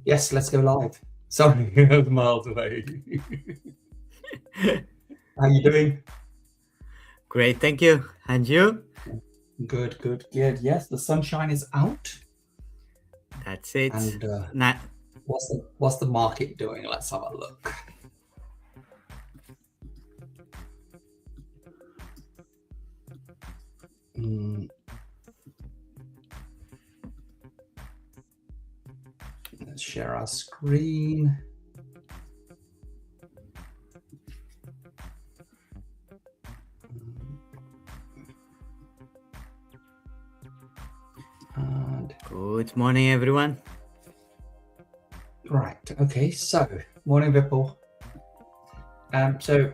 Yes, let's go live. Sorry, I was miles away. How you doing? Great, thank you. And you? Good, good, good. Yes, the sunshine is out. That's it. And Na- what's the market doing? Let's have a look. Mm. Let's share our screen. And Good morning, everyone. right, okay. So, morning, Vipul. So,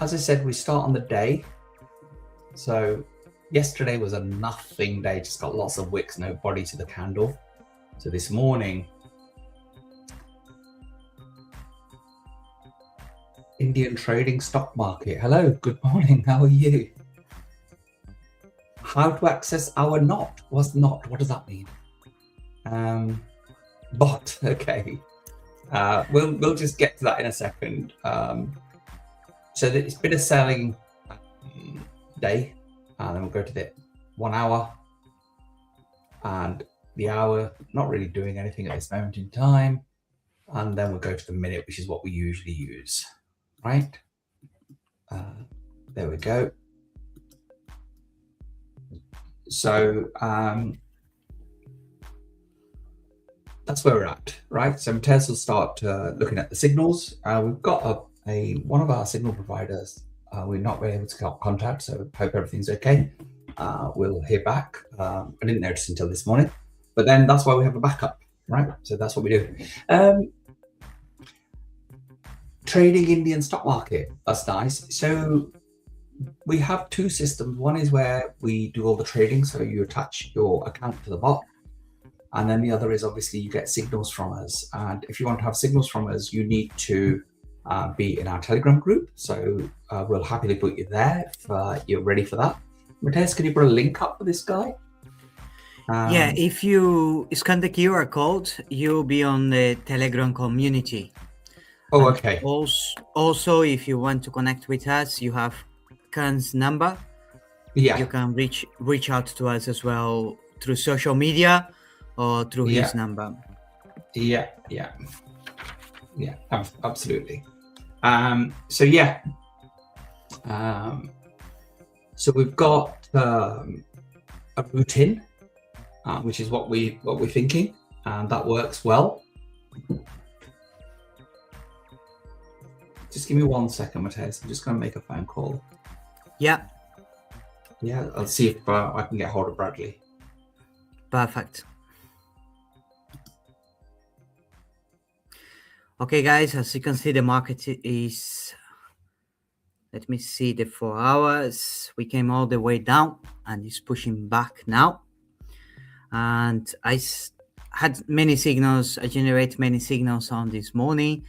as I said, we start on the day. So, yesterday was a nothing day. Just got lots of wicks, no body to the candle. So this morning, Indian trading stock market. Hello, good morning. How are you? How to access our NOT? What's NOT? What does that mean? Bot. Okay. We'll just get to that in a second. So it's been a selling day, and then we'll go to the 1 hour, and the hour not really doing anything at this moment in time, and then we'll go to the minute, which is what we usually use, right? There we go. So that's where we're at, right? So Matthias will start looking at the signals. We've got one of our signal providers. We're not really able to get contact, so hope everything's okay. We'll hear back. I didn't notice until this morning, but then that's why we have a backup, right? So that's what we do. Trading Indian stock market. That's nice. So we have two systems. One is where we do all the trading, so you attach your account to the bot. And then the other is obviously you get signals from us. And if you want to have signals from us, you need to be in our Telegram group. So we'll happily put you there if you're ready for that. Matthias, can you put a link up for this guy? Yeah, if you scan the QR code, you'll be on the Telegram community. Oh, And okay. Also, if you want to connect with us, you have Khan's number. Yeah. You can reach out to us as well through social media or through his number. Yeah, absolutely. So yeah. So we've got a routine, which is what we're thinking, and that works well. Just give me 1 second, Matthias. I'm just going to make a phone call. Yeah. Yeah, I'll see if I can get hold of Bradley. Perfect. Okay, guys, as you can see, the market is, let me see, the 4 hours. We came all the way down and it's pushing back now. And I had many signals. I generate many signals on this morning.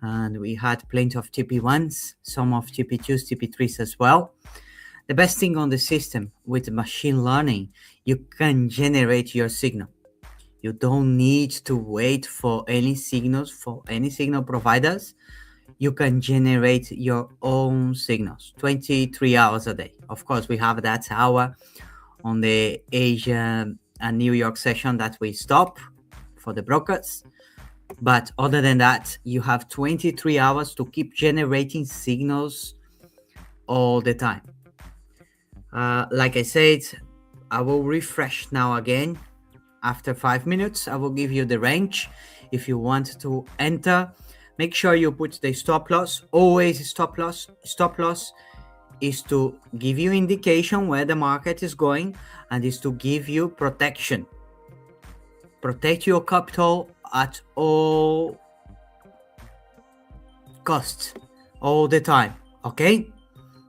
And we had plenty of TP1s, some of TP2s, TP3s as well. The best thing on the system with machine learning, you can generate your signal. You don't need to wait for any signals for any signal providers. You can generate your own signals 23 hours a day. Of course, we have that hour on the Asia and New York session that we stop for the brokers. But other than that, you have 23 hours to keep generating signals all the time. Like I said, I will refresh now again. After 5 minutes, I will give you the range. If you want to enter, make sure you put the stop loss. Always stop loss. Stop loss is to give you indication where the market is going and is to give you protection. Protect your capital at all costs, all the time. Okay?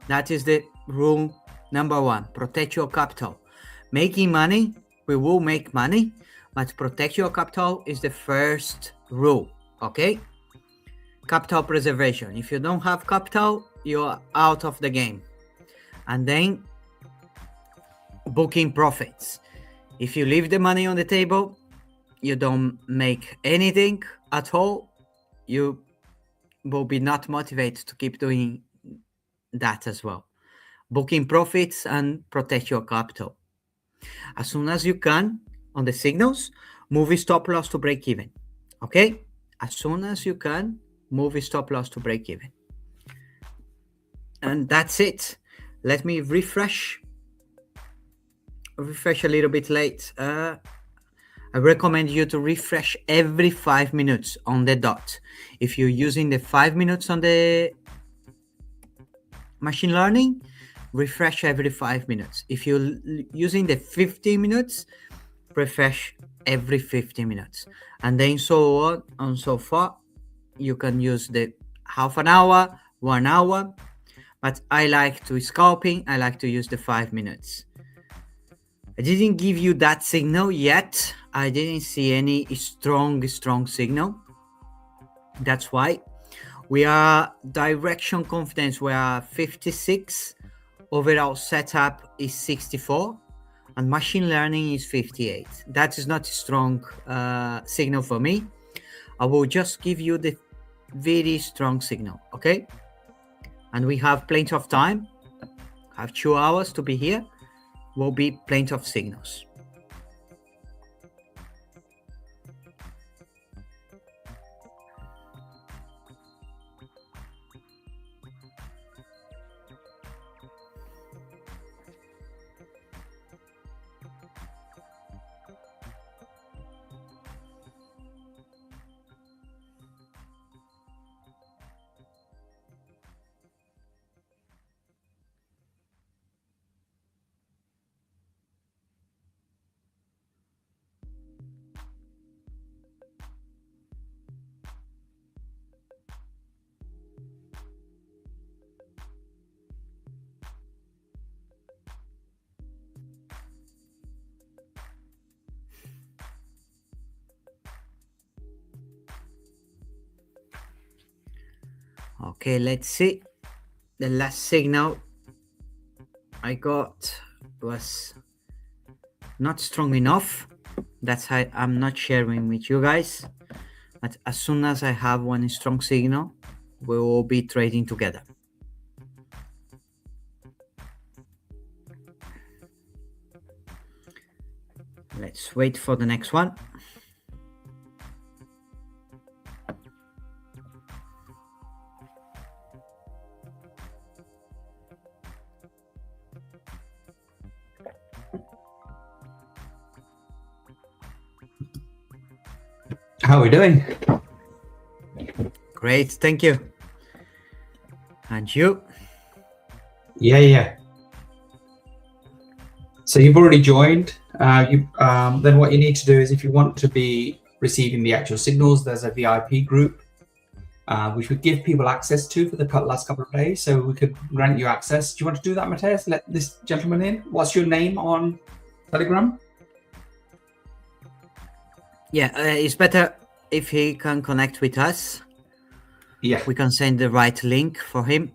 That is the rule number 1. Protect your capital. Making money, we will make money, but protect your capital is the first rule. Okay? Capital preservation. If you don't have capital, you're out of the game. And then booking profits. If you leave the money on the table, you don't make anything at all, you will be not motivated to keep doing that as well. Booking profits and protect your capital. As soon as you can on the signals, move your stop loss to break even. Okay? As soon as you can, move your stop loss to break even. And that's it. Let me refresh a little bit late. I recommend you to refresh every 5 minutes on the dot. If you're using the 5 minutes on the machine learning, refresh every 5 minutes. If you're using the 15 minutes, refresh every 15 minutes. And then so on and so forth. You can use the half an hour, 1 hour. But I like to scalping, I like to use the 5 minutes. I didn't give you that signal yet. I didn't see any strong signal. That's why we are direction confidence. We are 56. Overall setup is 64. And machine learning is 58. That is not a strong signal for me. I will just give you the very strong signal, okay? And we have plenty of time. Have 2 hours to be here. Will be plenty of signals. Okay, let's see. The last signal I got was not strong enough. That's why I'm not sharing with you guys. But as soon as I have one strong signal, we will be trading together. Let's wait for the next one. How are we doing? Great, thank you. And you? Yeah. So you've already joined. Then what you need to do is, if you want to be receiving the actual signals, there's a VIP group which we give people access to for the last couple of days. So we could grant you access. Do you want to do that, Mateus? Let this gentleman in. What's your name on Telegram? Yeah, it's better if he can connect with us. Yeah. We can send the right link for him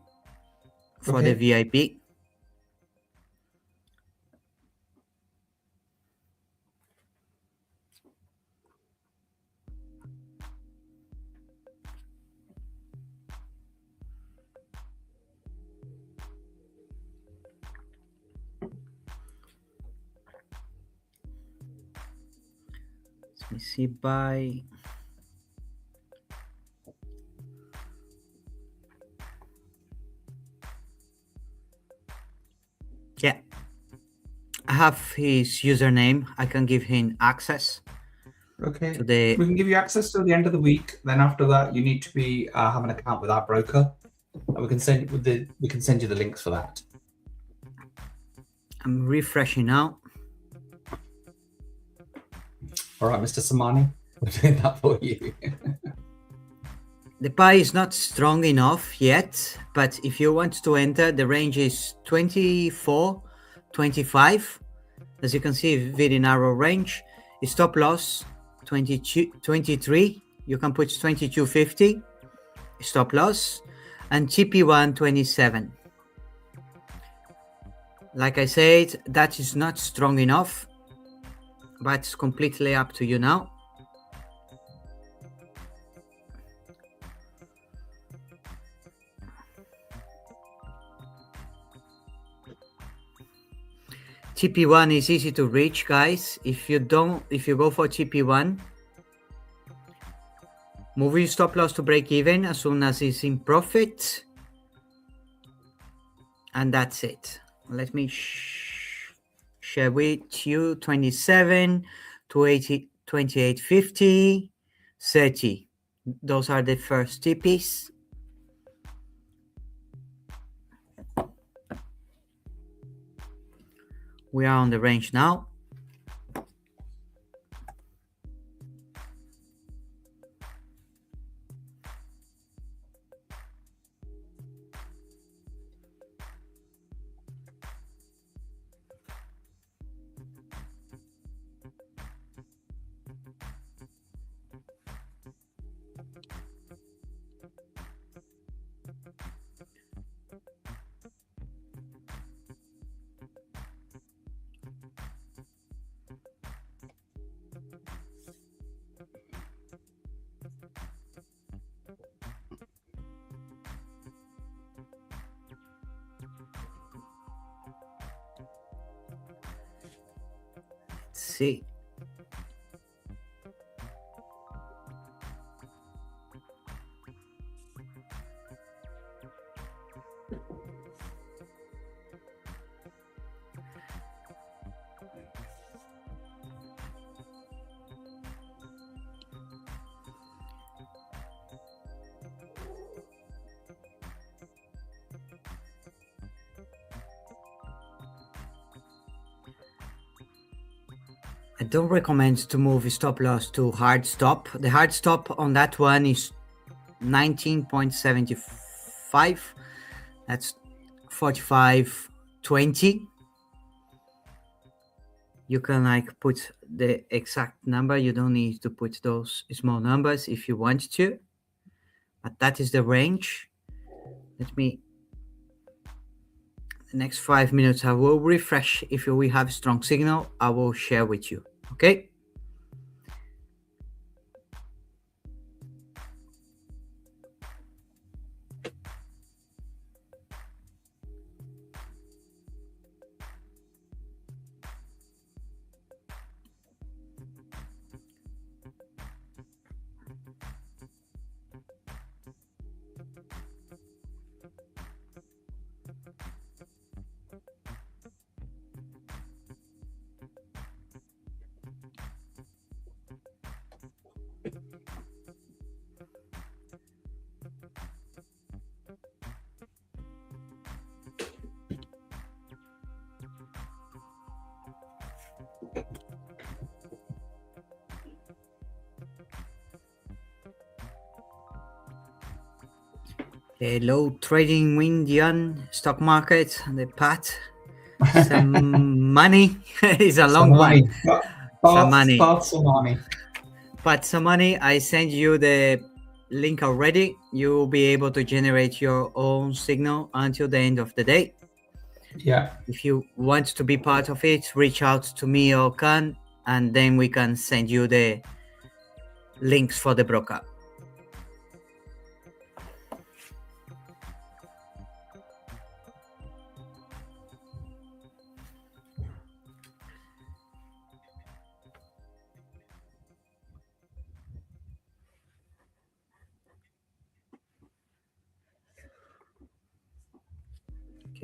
for the VIP. Let me see by... Yeah, I have his username. I can give him access. Okay. To the... We can give you access till the end of the week. Then after that, you need to be have an account with our broker, and we can send you the links for that. I'm refreshing now. All right, Mr. Samani, we're doing that for you. The pie is not strong enough yet, but if you want to enter, the range is 24, 25. As you can see, very narrow range. Stop loss 22, 23. You can put 22.50 stop loss, and TP1 27. Like I said, that is not strong enough, but it's completely up to you now. TP1 is easy to reach, guys. If you go for TP1, move your stop loss to break even as soon as it's in profit, and that's it. Let me share with you 27 to 80, 28.50, 30. Those are the first TPs. We are on the range now. See. I don't recommend to move stop loss to hard stop. The hard stop on that one is 19.75. That's 45.20. You can like put the exact number. You don't need to put those small numbers if you want to, but that is the range. Let me, the next 5 minutes, I will refresh. If we have a strong signal, I will share with you. Okay. Hello, trading Indian stock market, the Pat. Some money is a long one. Some money. Pat Samani, I sent you the link already. You will be able to generate your own signal until the end of the day. Yeah. If you want to be part of it, reach out to me or Khan, and then we can send you the links for the broker.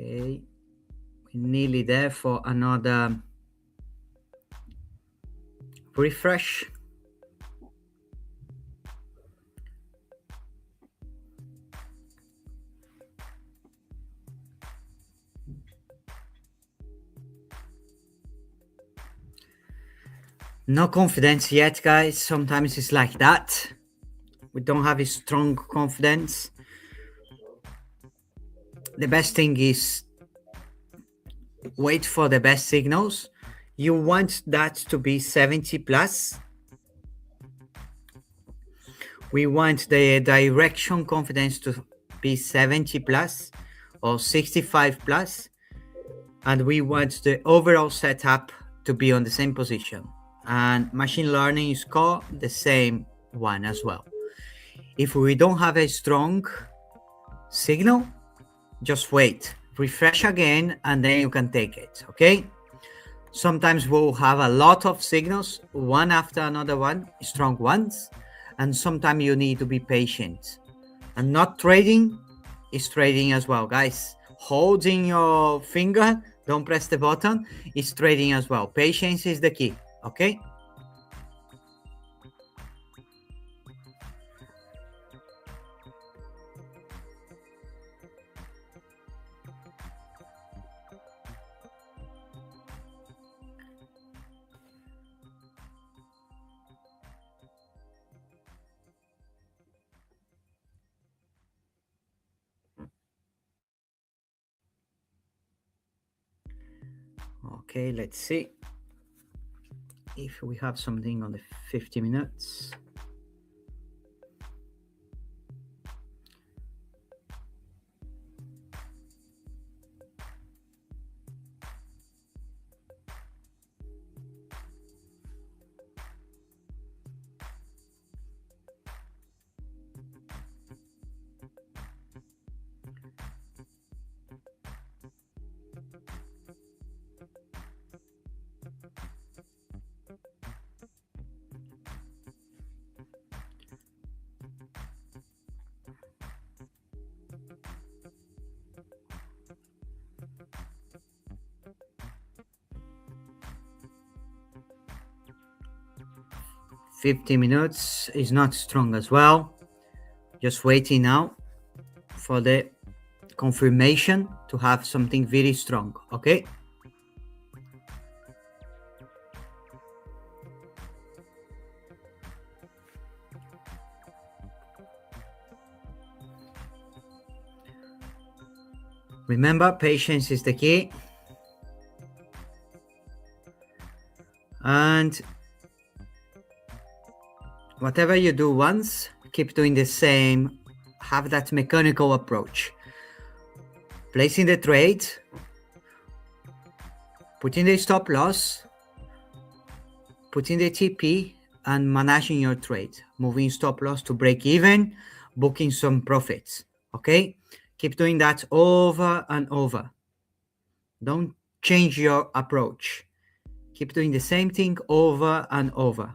Okay, we're nearly there for another refresh. No confidence yet, guys. Sometimes it's like that. We don't have a strong confidence. The best thing is wait for the best signals. You want that to be 70 plus. We want the direction confidence to be 70 plus or 65 plus. And we want the overall setup to be on the same position. And machine learning score the same one as well. If we don't have a strong signal, just wait, refresh again, and then you can take it. Okay, Sometimes we'll have a lot of signals, one after another one, strong ones, and sometimes you need to be patient. And not trading is trading as well, guys. Holding your finger, don't press the button, is trading as well. Patience is the key, okay? Okay, let's see if we have something on the 50 minutes. "50 minutes is not strong as well. Just waiting now for the confirmation to have something very strong, okay? Remember, patience is the key. And whatever you do once, keep doing the same. Have that mechanical approach. Placing the trade, putting the stop loss, putting the TP, and managing your trade. Moving stop loss to break even, booking some profits, okay? Keep doing that over and over. Don't change your approach. Keep doing the same thing over and over.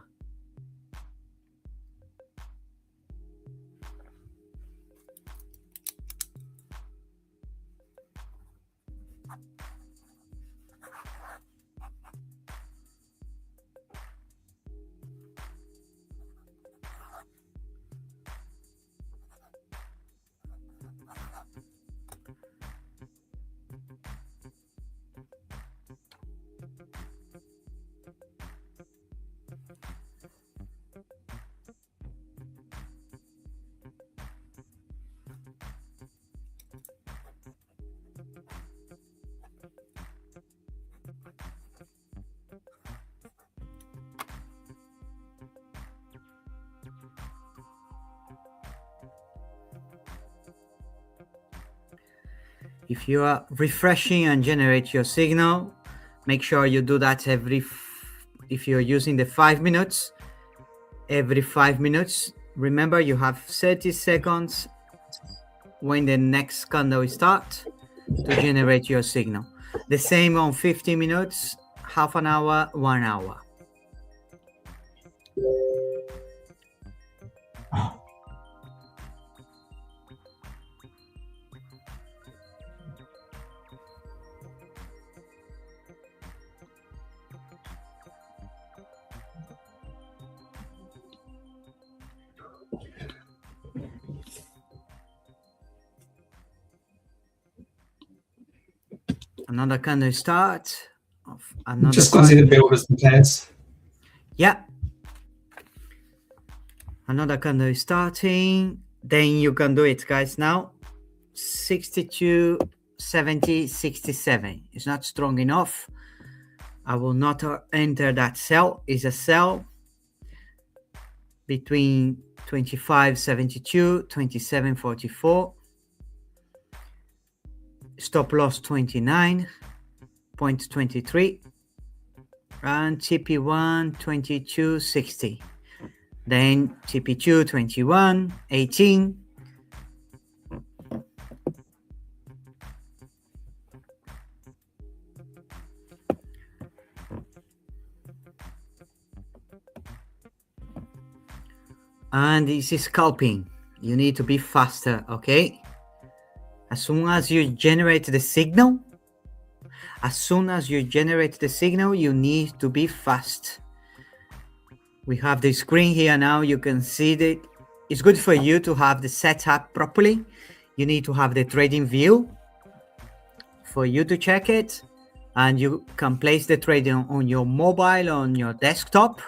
If you are refreshing and generate your signal, make sure you do that if you're using the 5 minutes, every 5 minutes. Remember, you have 30 seconds when the next candle starts to generate your signal. The same on 50 minutes, half an hour, 1 hour. Another candle start of another. Just got to see the builders and players. Yeah. Another candle is starting. Then you can do it, guys. Now 62, 70, 67. It's not strong enough. I will not enter that sell. It's a sell between 25.72, 27.44. Stop loss 29.23 and TP1 22.60. Then TP2 21.18. And this is scalping. You need to be faster, okay? As soon as you generate the signal, you need to be fast. We have the screen here now. You can see that it's good for you to have the setup properly. You need to have the trading view for you to check it, and you can place the trade on your mobile, on your desktop.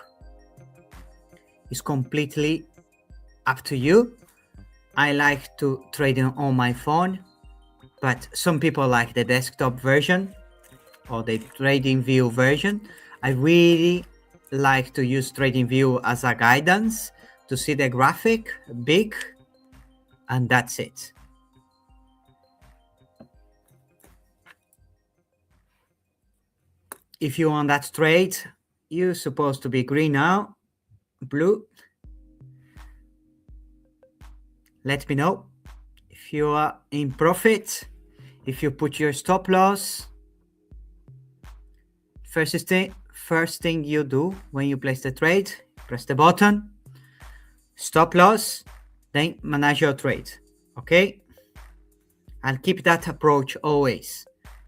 It's completely up to you. I like to trade on my phone, but some people like the desktop version or the trading view version. I really like to use trading view as a guidance to see the graphic big, and that's it. If you want that trade, you're supposed to be green now, blue. Let me know if you are in profit, if you put your stop loss. First thing you do when you place the trade, press the button, stop loss, then manage your trade, okay? And keep that approach always.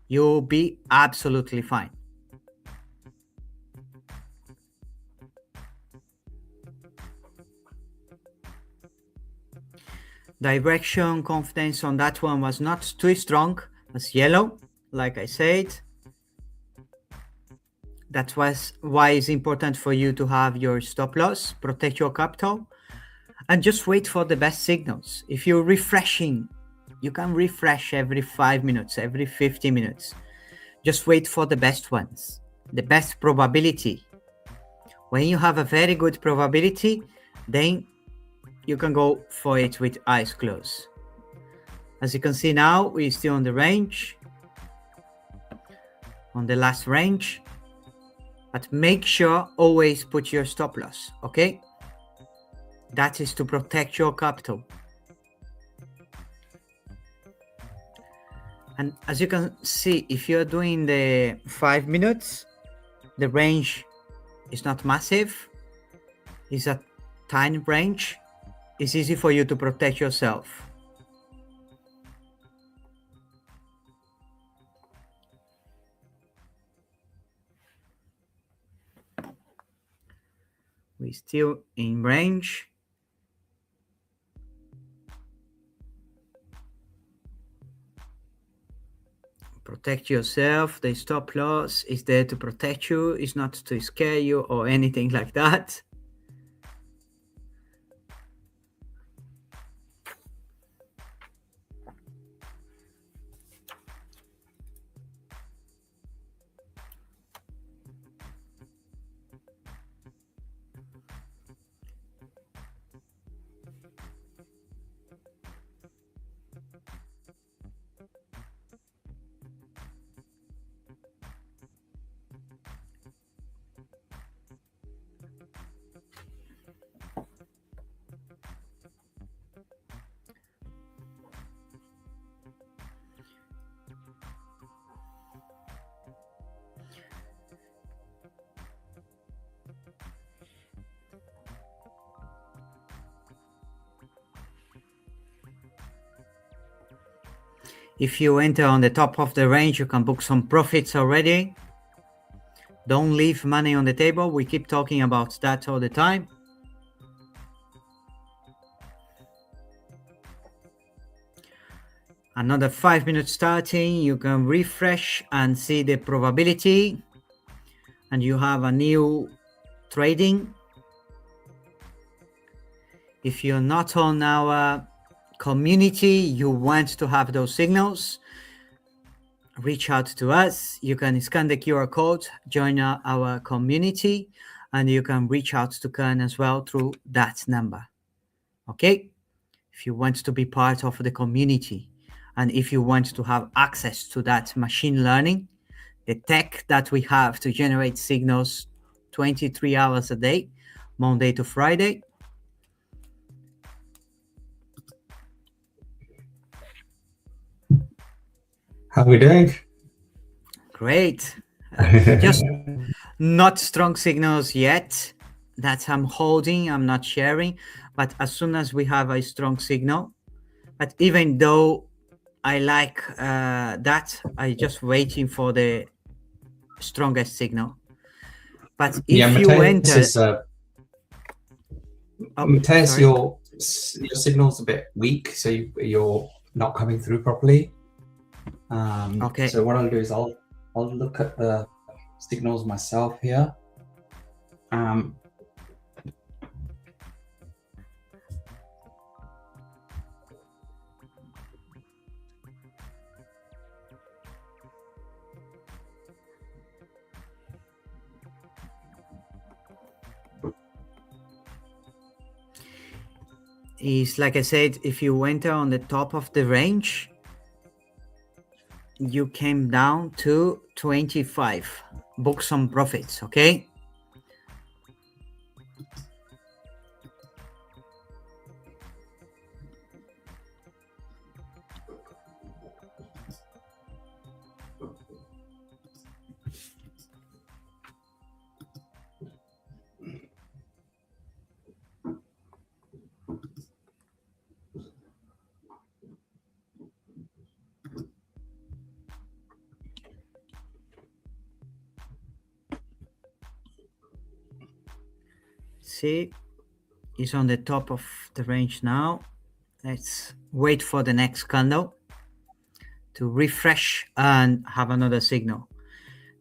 You'll be absolutely fine. Direction confidence on that one was not too strong as yellow, like I said. That was why it's important for you to have your stop loss, protect your capital, and just wait for the best signals. If you're refreshing, you can refresh every 5 minutes, every 50 minutes. Just wait for the best ones, the best probability. When you have a very good probability, then you can go for it with eyes closed. As you can see now, we're still on the range, on the last range, but make sure always put your stop loss, okay? That is to protect your capital. And as you can see, if you're doing the 5 minutes, the range is not massive. It's a tiny range. It's easy for you to protect yourself. We're still in range. Protect yourself. The stop loss is there to protect you. It's not to scare you or anything like that. If you enter on the top of the range, you can book some profits already. Don't leave money on the table. We keep talking about that all the time. Another 5 minutes starting. You can refresh and see the probability. And you have a new trading. If you're not on our community, you want to have those signals, reach out to us. You can scan the QR code, join our community, and you can reach out to Kern as well through that number. Okay? If you want to be part of the community, and if you want to have access to that machine learning, the tech that we have to generate signals 23 hours a day, Monday to Friday. How are we doing? Great. Just not strong signals yet that I'm holding, I'm not sharing, But as soon as we have a strong signal, but even though I like that, I just waiting for the strongest signal. But if Yeah, you Matthias, enter, Matthias, sorry. your signal's a bit weak, so you're not coming through properly. Okay. So what I'll do is I'll look at the signals myself here. Is like I said, if you enter on the top of the range, you came down to 25. Book some profits, okay? See, it's on the top of the range now. Let's wait for the next candle to refresh and have another signal.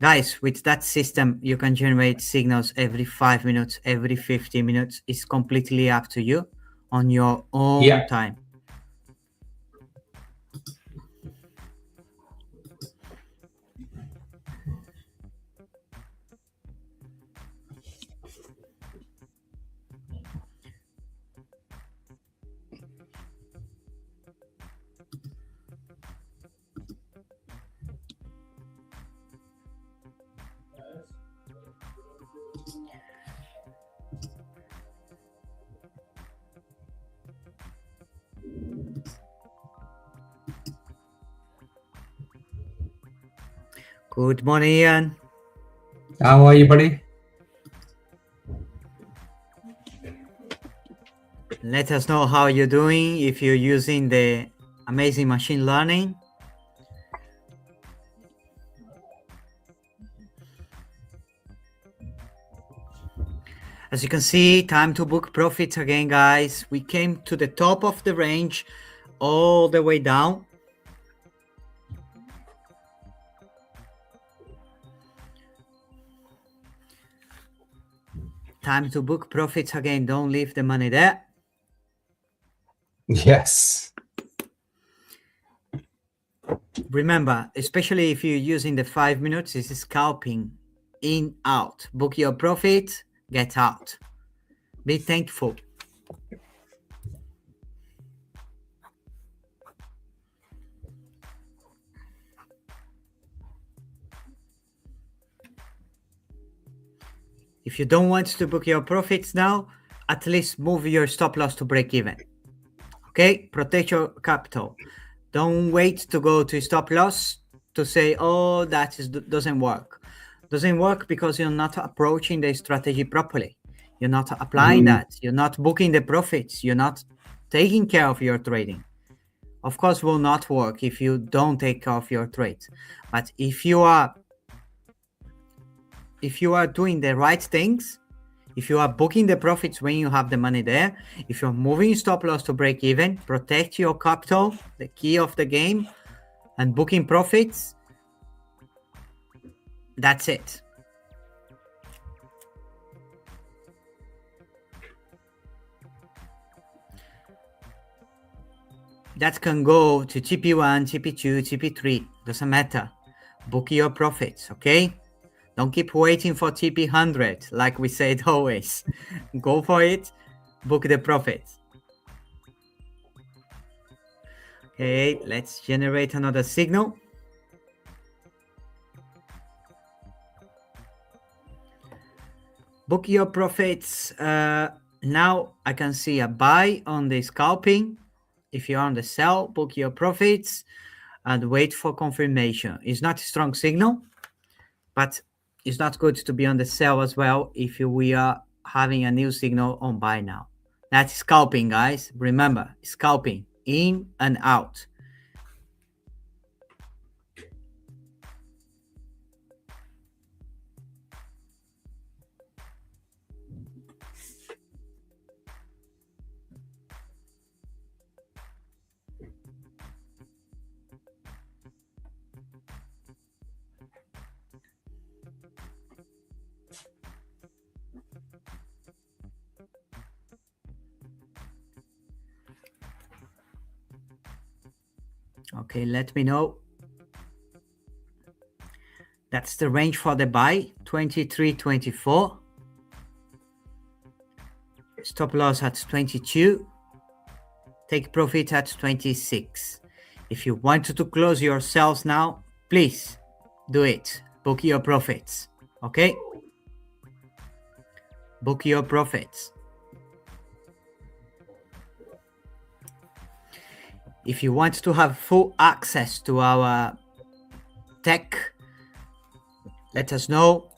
Guys, with that system, you can generate signals every 5 minutes, every 50 minutes. It's completely up to you on your own time. Good morning, Ian. How are you, buddy? Let us know how you're doing, if you're using the amazing machine learning. As you can see, time to book profits again, guys. We came to the top of the range all the way down. Time to book profits again. Don't leave the money there. Yes. Remember, especially if you're using the 5 minutes, this is scalping in, out. Book your profit, get out. Be thankful. If you don't want to book your profits now, at least move your stop loss to break even. Okay, protect your capital. Don't wait to go to stop loss to say, oh, doesn't work. Doesn't work because you're not approaching the strategy properly. You're not applying that. You're not booking the profits. You're not taking care of your trading. Of course, will not work if you don't take care of your trades. But if you are doing the right things, if you are booking the profits when you have the money there, if you're moving stop loss to break even, protect your capital, the key of the game, and booking profits, that's it. That can go to TP1, TP2, TP3, doesn't matter. Book your profits, okay? Don't keep waiting for TP100, like we said always. Go for it, book the profits. Okay, let's generate another signal. Book your profits. Now I can see a buy on the scalping. If you're on the sell, book your profits and wait for confirmation. It's not a strong signal, but it's not good to be on the sell as well if we are having a new signal on buy now. That's scalping, guys. Remember, scalping in and out. Okay, let me know. That's the range for the buy, 23.24. Stop loss at 22. Take profit at 26. If you want to close your sales now, please do it. Book your profits. Okay? Book your profits. If you want to have full access to our tech, let us know.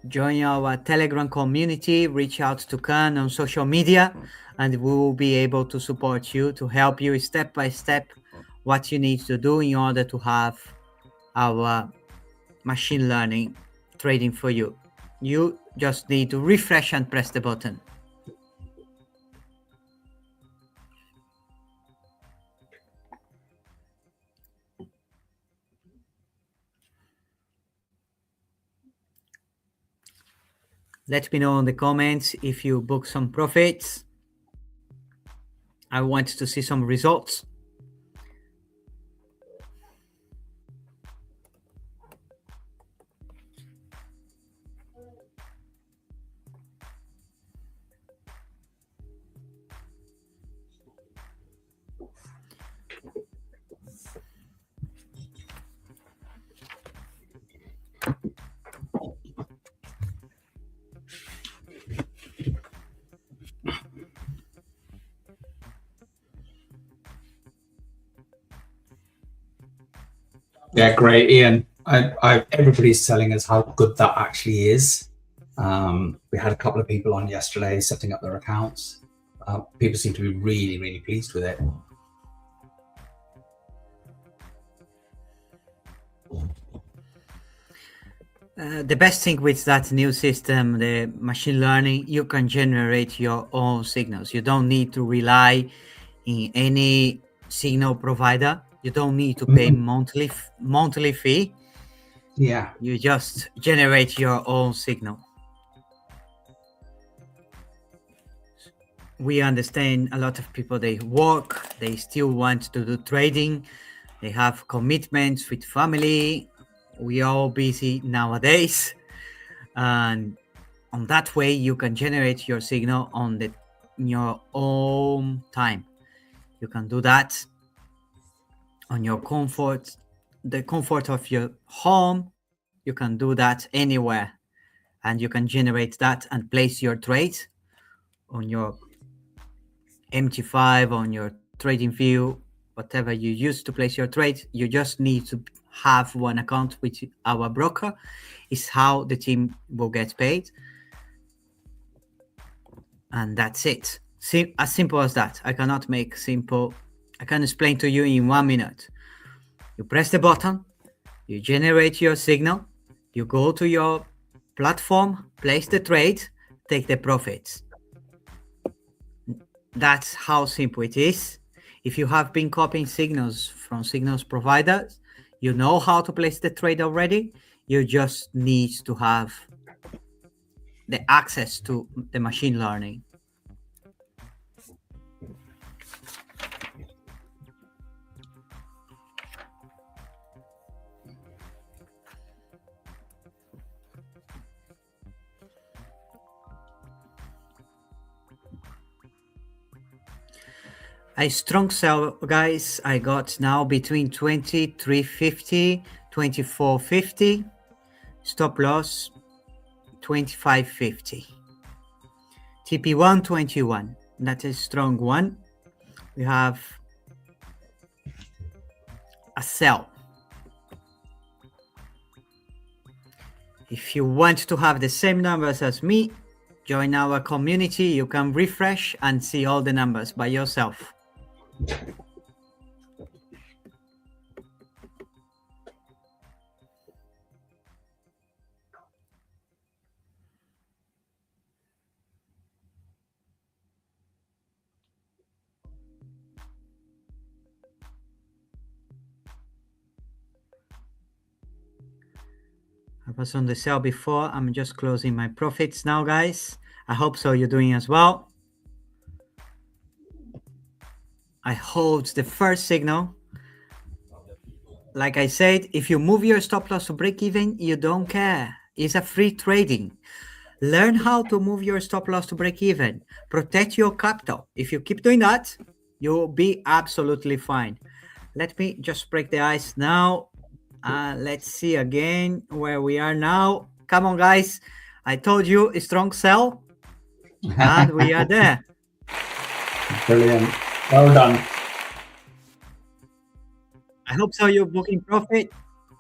Join our Telegram community, reach out to Khan on social media, and we will be able to support you, to help you step by step what you need to do in order to have our machine learning trading for you. You just need to refresh and press the button. Let me know in the comments if you book some profits. I want to see some results. Yeah, great, Ian. Everybody's telling us how good that actually is. We had a couple of people on yesterday setting up their accounts. People seem to be really, really pleased with it. The best thing with that new system, the machine learning, you can generate your own signals. You don't need to rely in any signal provider. You don't need to pay monthly fee. Yeah. You just generate your own signal. We understand a lot of people, they work, they still want to do trading, they have commitments with family. We are all busy nowadays, and on that way you can generate your signal on your own time. You can do that on your the comfort of your home. You can do that anywhere, and you can generate that and place your trades on your MT5, on your trading view, whatever you use to place your trades. You just need to have one account with our broker. Is how the team will get paid, and that's it. As simple as that. I cannot make simple. I can explain to you in 1 minute. You press the button, you generate your signal, you go to your platform, place the trade, take the profits. That's how simple it is. If you have been copying signals from signals providers, you know how to place the trade already. You just need to have the access to the machine learning. A strong sell, guys. I got now between 23.50, 24.50. Stop loss 25.50. TP1 21. That is strong one. We have a sell. If you want to have the same numbers as me, join our community, you can refresh and see all the numbers by yourself. I was on the sell before. I'm just closing my profits now, guys. I hope so you're doing as well. I hold the first signal. Like I said, if you move your stop loss to break even, you don't care. It's a free trading. Learn how to move your stop loss to break even. Protect your capital. If you keep doing that, you'll be absolutely fine. Let me just break the ice now. Let's see again where we are now. Come on, guys. I told you a strong sell, and we are there. Brilliant. Well done. I hope so. You're booking profit.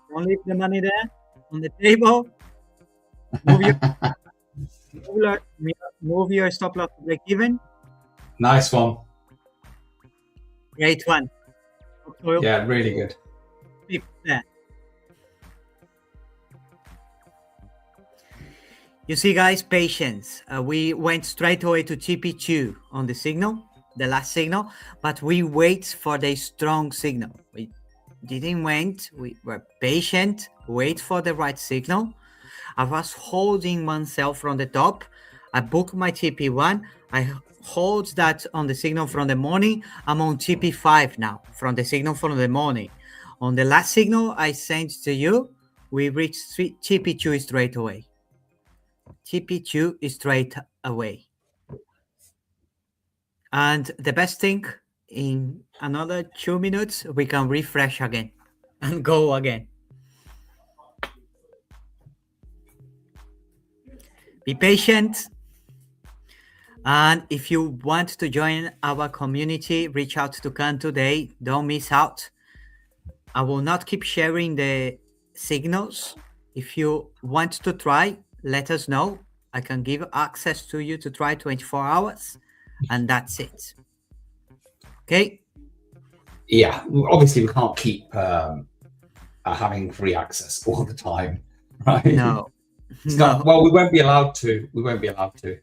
Don't leave the money there on the table. Move your stop loss to break even. Nice one. Great one. Yeah, really good. There. You see, guys, patience. We went straight away to TP2 on the signal, the last signal, but we wait for the strong signal. We didn't wait. We were patient, wait for the right signal. I was holding myself from the top. I booked my TP1. I hold that on the signal from the morning. I'm on TP5 now from the signal from the morning. On the last signal I sent to you, we reached TP2 straight away. TP2 is straight away. And the best thing, in another 2 minutes, we can refresh again and go again. Be patient. And if you want to join our community, reach out to Khan today. Don't miss out. I will not keep sharing the signals. If you want to try, let us know. I can give access to you to try 24 hours, and that's it. Okay? Yeah, obviously we can't keep having free access all the time, right? No. Not, well, we won't be allowed to. We won't be allowed to.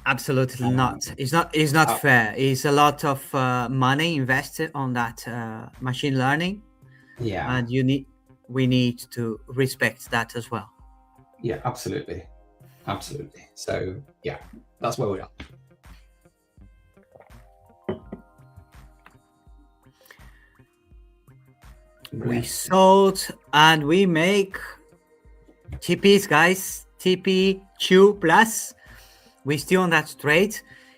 Absolutely not. It's not fair. It's a lot of money invested on that machine learning. Yeah. And we need to respect that as well. Yeah, absolutely. Absolutely. So yeah, that's where we are. We sold and we make TPs, guys. TP2 plus. We're still on that trade.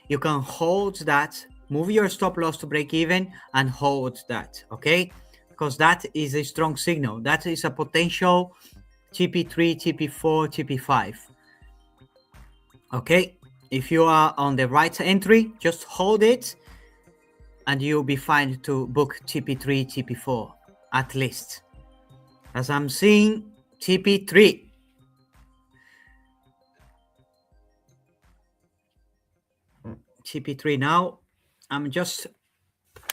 You can hold that, move your stop loss to break even and hold that, okay? Because that is a strong signal. That is a potential TP3, TP4, TP5. Okay, if you are on the right entry, just hold it and you'll be fine to book TP3, TP4 at least. As I'm seeing TP3. TP3 now. I'm just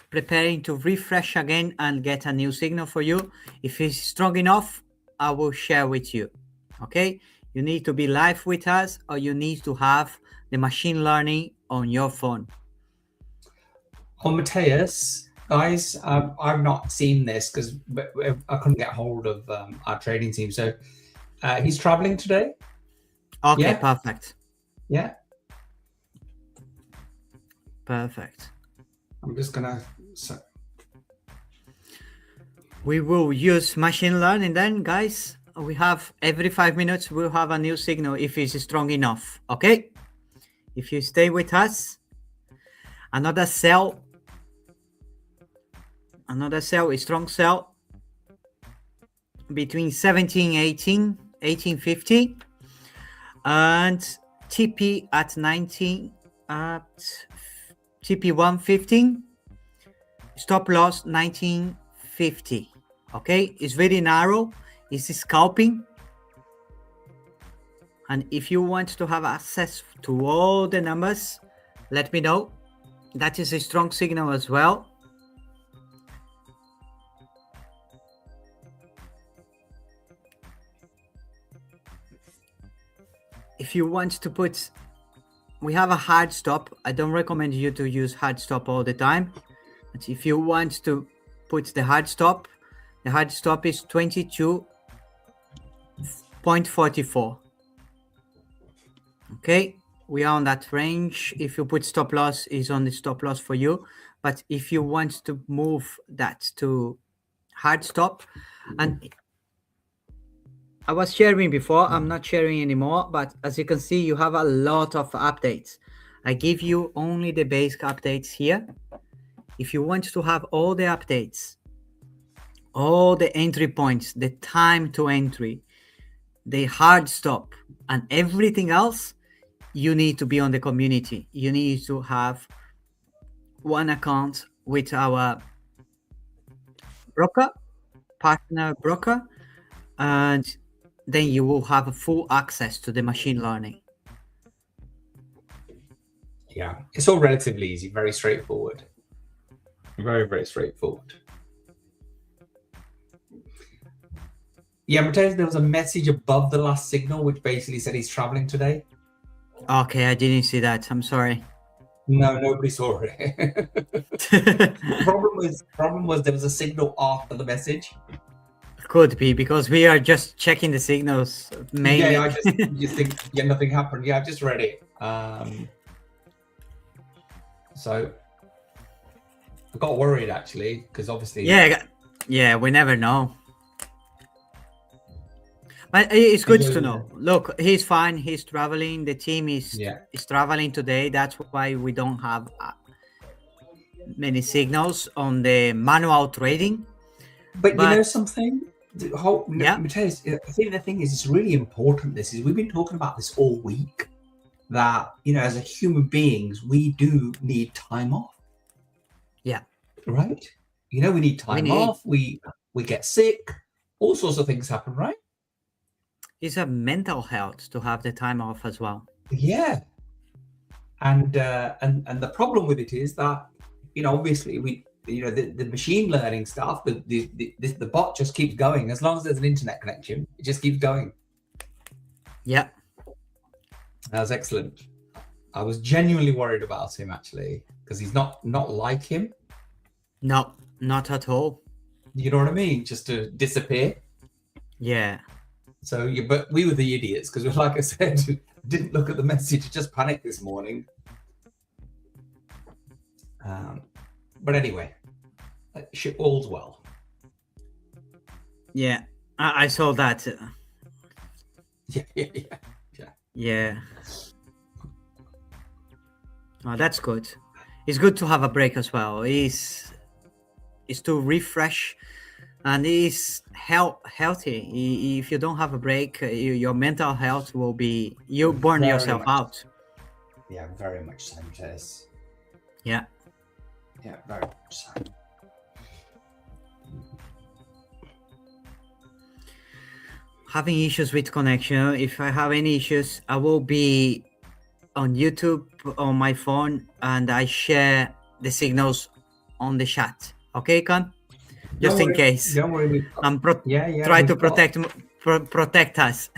preparing to refresh again and get a new signal for you. If it's strong enough, I will share with you. Okay, you need to be live with us, or you need to have the machine learning on your phone. On Mateus, guys, I've not seen this because I couldn't get hold of our trading team. So he's traveling today. Okay, yeah? Perfect. Yeah. Perfect. I'm just gonna. We will use machine learning then, guys. We have every 5 minutes, we'll have a new signal if it's strong enough. Okay? If you stay with us, another sell, a strong sell between 17, 18, 1850, and TP at 19 at TP 115, stop loss 1950. Okay, it's very narrow. It's scalping. And if you want to have access to all the numbers, let me know. That is a strong signal as well. If you want to put, we have a hard stop. I don't recommend you to use hard stop all the time. But if you want to put the hard stop is 22.44. Okay, we are on that range. If you put stop loss, is on the stop loss for you. But if you want to move that to hard stop, and I was sharing before, I'm not sharing anymore, but as you can see, you have a lot of updates. I give you only the basic updates here. If you want to have all the updates, all the entry points, the time to entry, the hard stop, and everything else, you need to be on the community. You need to have one account with our broker, partner broker, and then you will have full access to the machine learning. Yeah, it's all relatively easy, very straightforward. Very, very straightforward. Yeah, Matthias, there was a message above the last signal which basically said he's traveling today. Okay, I didn't see that. I'm sorry. No, nobody saw it. problem was there was a signal after the message. Could be because we are just checking the signals mainly. Yeah, I just think nothing happened. Yeah, I just read it. So I got worried actually because obviously. Yeah, we never know. But it's good to know. Look, he's fine. He's traveling. The team is traveling today. That's why we don't have many signals on the manual trading. But you know something? Matthias, I think the thing is, it's really important. We've been talking about this all week. That as a human beings, we do need time off. Yeah. Right. We need time off. We get sick. All sorts of things happen, right? It's a mental health to have the time off as well. Yeah. And the problem with it is that obviously the machine learning stuff, the bot just keeps going as long as there's an internet connection. It just keeps going. Yeah. That was excellent. I was genuinely worried about him actually because he's not like him. No, not at all. You know what I mean? Just to disappear. Yeah. So, but we were the idiots because, like I said, didn't look at the message, just panicked this morning. But anyway, all's well. Yeah, I saw that. Yeah. Oh, that's good. It's good to have a break as well. It's to refresh. And it's healthy. If you don't have a break, your mental health will be, you burn yourself out. Yeah, very much so, Jess. Yeah. Yeah, very much so. Having issues with connection. If I have any issues, I will be on YouTube on my phone and I share the signals on the chat. Okay, Con? Just in case. Don't worry. I'm try to protect us.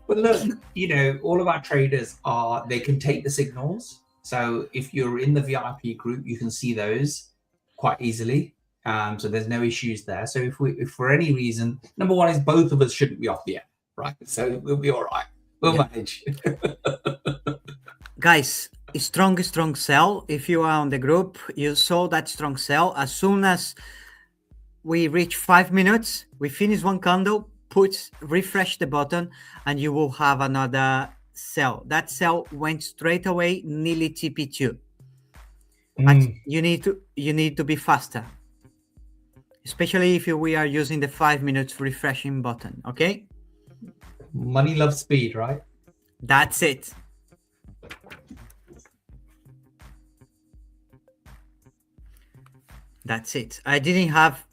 But look, all of our traders they can take the signals. So if you're in the VIP group, you can see those quite easily. So there's no issues there. So if for any reason, number one is both of us shouldn't be off the air, right? So we'll be all right. We'll manage. Guys, strong sell. If you are on the group, you saw that strong sell. As soon as we reach 5 minutes, we finish one candle, refresh the button, and you will have another sell. That sell went straight away, nearly TP2. But you need to be faster, especially if we are using the 5 minutes refreshing button. Okay. Money loves speed, right? That's it. That's it. I didn't have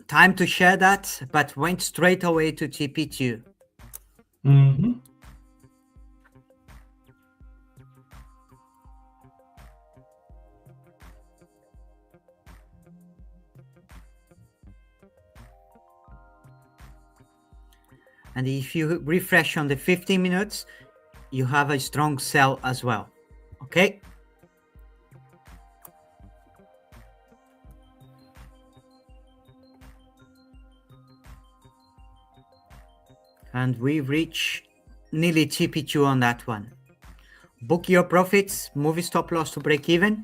time to share that, but went straight away to TP2. Mm-hmm. And if you refresh on the 15 minutes, you have a strong sell as well. Okay. And we reach nearly TP2 on that one. Book your profits, move stop loss to break even.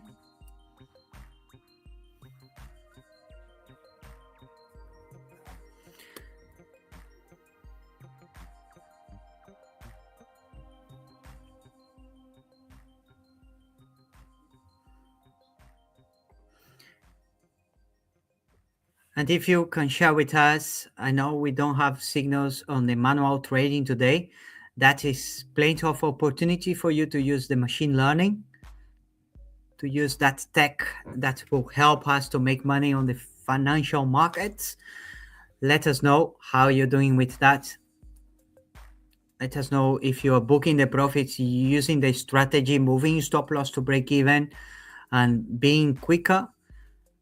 And if you can share with us, I know we don't have signals on the manual trading today. That is plenty of opportunity for you to use the machine learning, to use that tech that will help us to make money on the financial markets. Let us know how you're doing with that. Let us know if you are booking the profits using the strategy, moving stop loss to break even and being quicker.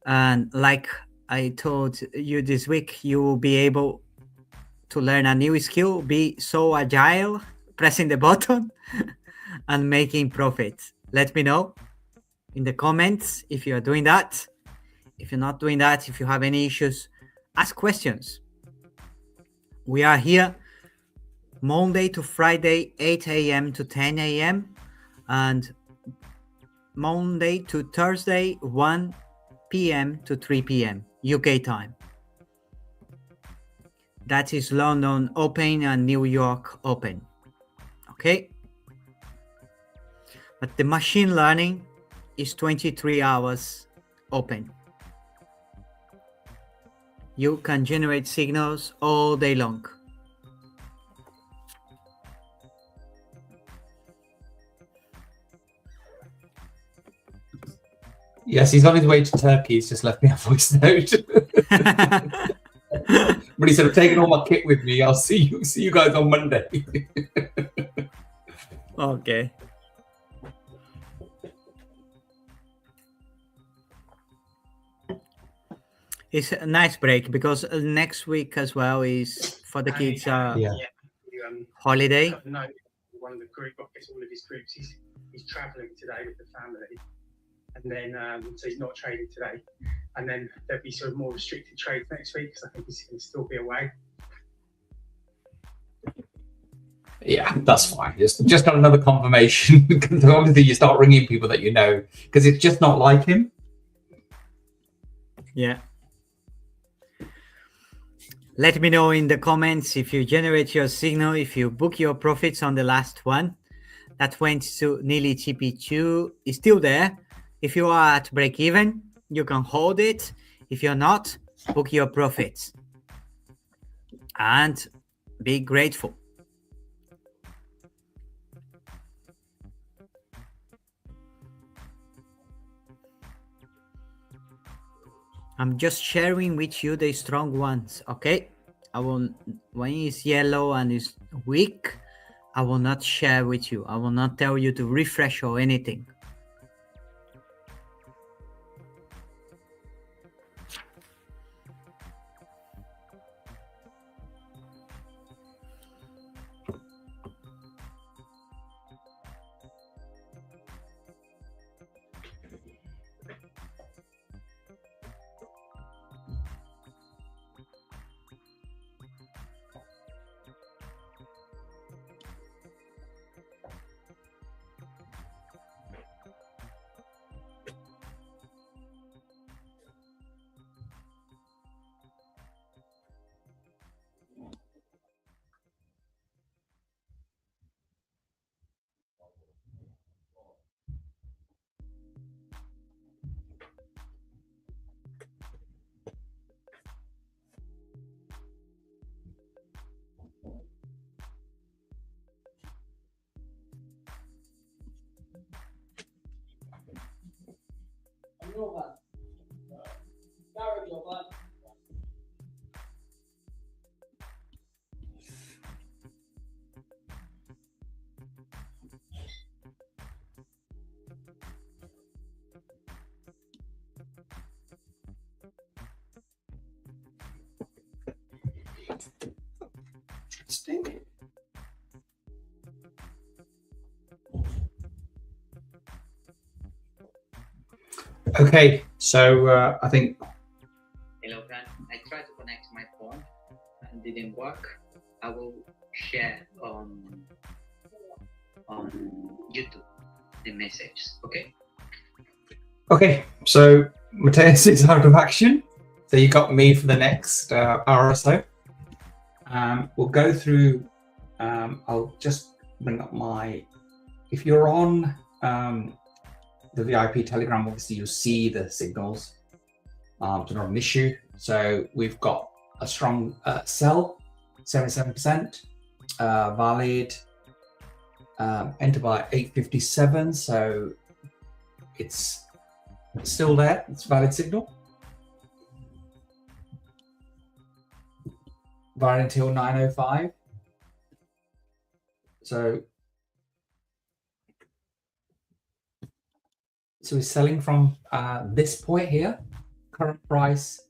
And like I told you this week, you will be able to learn a new skill, be so agile, pressing the button and making profits. Let me know in the comments if you are doing that. If you're not doing that, if you have any issues, ask questions. We are here Monday to Friday, 8 a.m. to 10 a.m. and Monday to Thursday, 1 p.m. to 3 p.m. UK time. That is London Open and New York Open. Okay? But the machine learning is 23 hours open. You can generate signals all day long. Yes, he's on his way to Turkey. He's just left me a voice note. But he said, "I'm taking all my kit with me. I'll see you guys on Monday." Okay. It's a nice break because next week as well is for the kids holiday. One of the group, I guess all of his groups, he's traveling today with the family, and then so he's not trading today, and then there'll be sort of more restricted trades next week because I think he's going to still be away. Yeah, that's fine. Just got another confirmation. Obviously, you start ringing people that you know because it's just not like him. Yeah. Let me know in the comments if you generate your signal, if you book your profits on the last one. That went to nearly TP2, is still there. If you are at break even, you can hold it. If you're not, book your profits. And be grateful. I'm just sharing with you the strong ones, okay? When it's yellow and it's weak, I will not share with you. I will not tell you to refresh or anything. Interesting. Okay, so I think. Hello, Fran. I tried to connect my phone and didn't work. I will share on YouTube the messages. Okay. Okay, so Matthias is out of action. So you got me for the next hour or so. We'll go through. I'll just bring up my. If you're on the VIP Telegram, obviously you'll see the signals. It's not an issue. So we've got a strong sell, 77%, valid, enter by 8:57. So it's still there. It's valid signal. Valid until 9:05. So we're selling from this point here, current price,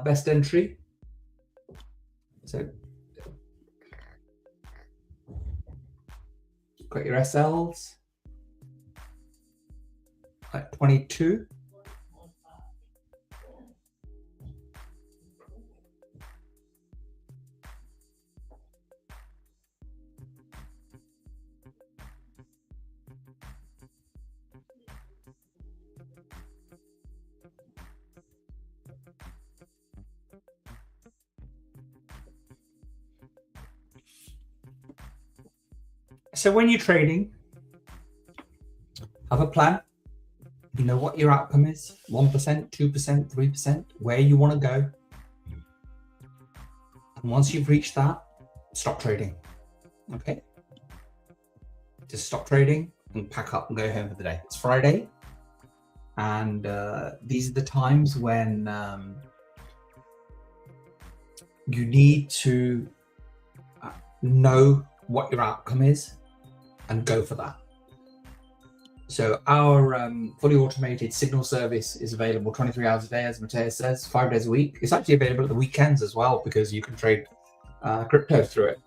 best entry. So got your SLs at 22. So when you're trading, have a plan. You know what your outcome is, 1%, 2%, 3%, where you want to go. And once you've reached that, stop trading. Okay? Just stop trading and pack up and go home for the day. It's Friday. And these are the times when you need to know what your outcome is and go for that. So our fully automated signal service is available 23 hours a day, as Matthias says, 5 days a week. It's actually available at the weekends as well, because you can trade crypto through it.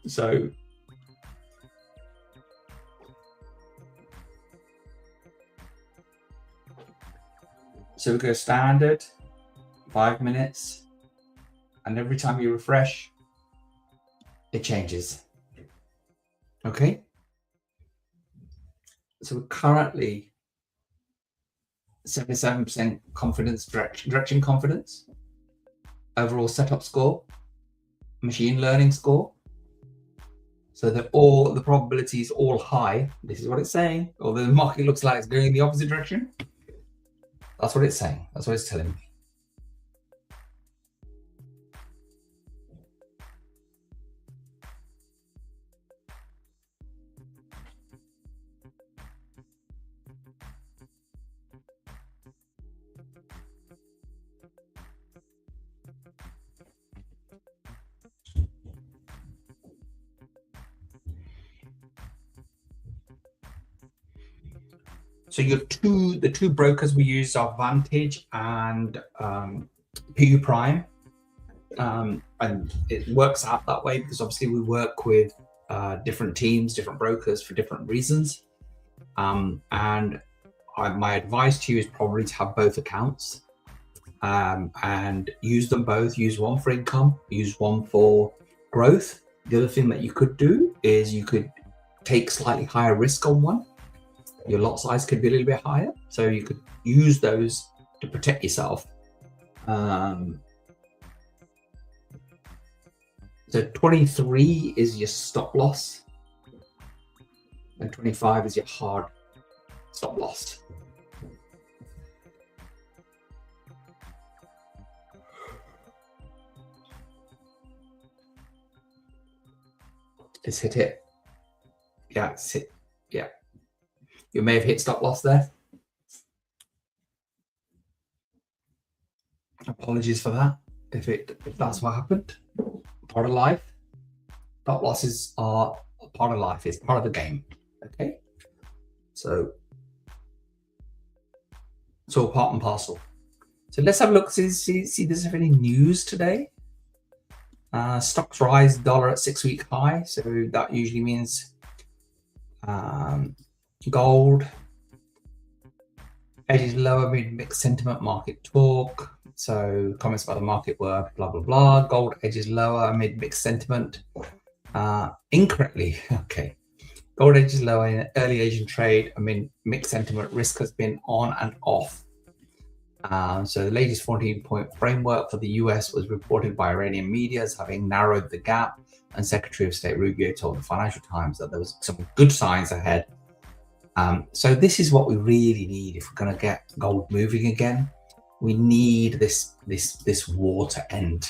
So we go standard, 5 minutes, and every time you refresh, it changes. Okay? So we're currently 77% confidence, direction confidence, overall setup score, machine learning score. So that all the probability is all high. This is what it's saying. Although the market looks like it's going in the opposite direction. That's what it's saying. That's what it's telling me. So the two brokers we use are Vantage and PU Prime, and it works out that way because obviously we work with different teams, different brokers for different reasons. And my advice to you is probably to have both accounts and use them both. Use one for income, use one for growth. The other thing that you could do is you could take slightly higher risk on one. Your lot size could be a little bit higher, so you could use those to protect yourself. So 23 is your stop loss, and 25 is your hard stop loss. Just hit it. Yeah, it's hit. Yeah. You may have hit stop loss there. Apologies for that. If that's what happened, part of life. Stop losses are part of life. It's part of the game. Okay, so it's all part and parcel. So let's have a look. See if there's any news today. Stocks rise dollar at 6-week high, so that usually means gold edges lower mid mixed sentiment market talk. So comments about the market were blah blah blah. Gold edges lower mid mixed sentiment. Incorrectly, okay. Gold edges lower in early Asian trade amid mixed sentiment. Risk has been on and off. So the latest 14-point framework for the US was reported by Iranian media as having narrowed the gap, and Secretary of State Rubio told the Financial Times that there was some good signs ahead. So this is what we really need if we're going to get gold moving again. We need this war to end,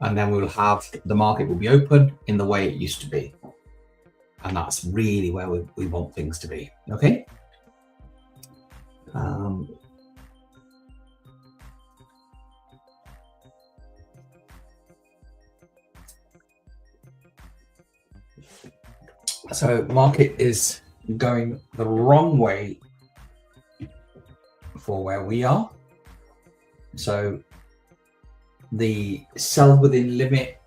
and then we'll have the market will be open in the way it used to be, and that's really where we want things to be. Okay. So market is going the wrong way for where we are. So the sell within limit,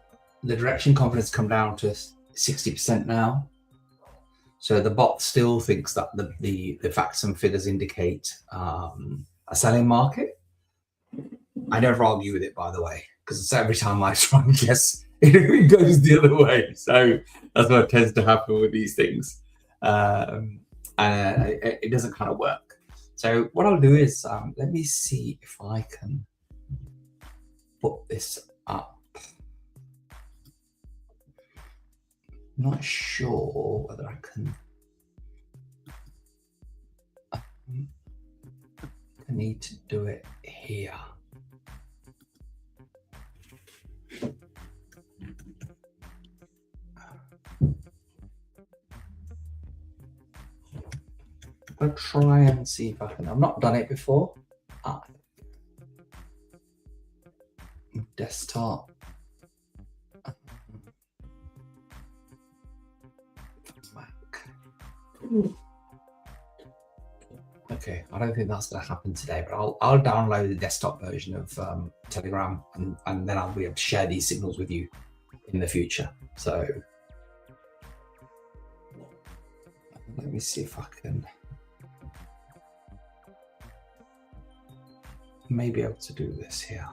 the direction confidence come down to 60% now. So the bot still thinks that the facts and figures indicate a selling market. I never argue with it, by the way, because every time I try and guess, it goes the other way. So that's what tends to happen with these things. It doesn't kind of work. So what I'll do is let me see if I can put this up. I'm not sure whether I can. I need to do it here. I'll try and see if I can. I've not done it before. Desktop. Mac. Okay, I don't think that's going to happen today, but I'll download the desktop version of Telegram, and then I'll be able to share these signals with you in the future. So let me see if I can. May be able to do this here.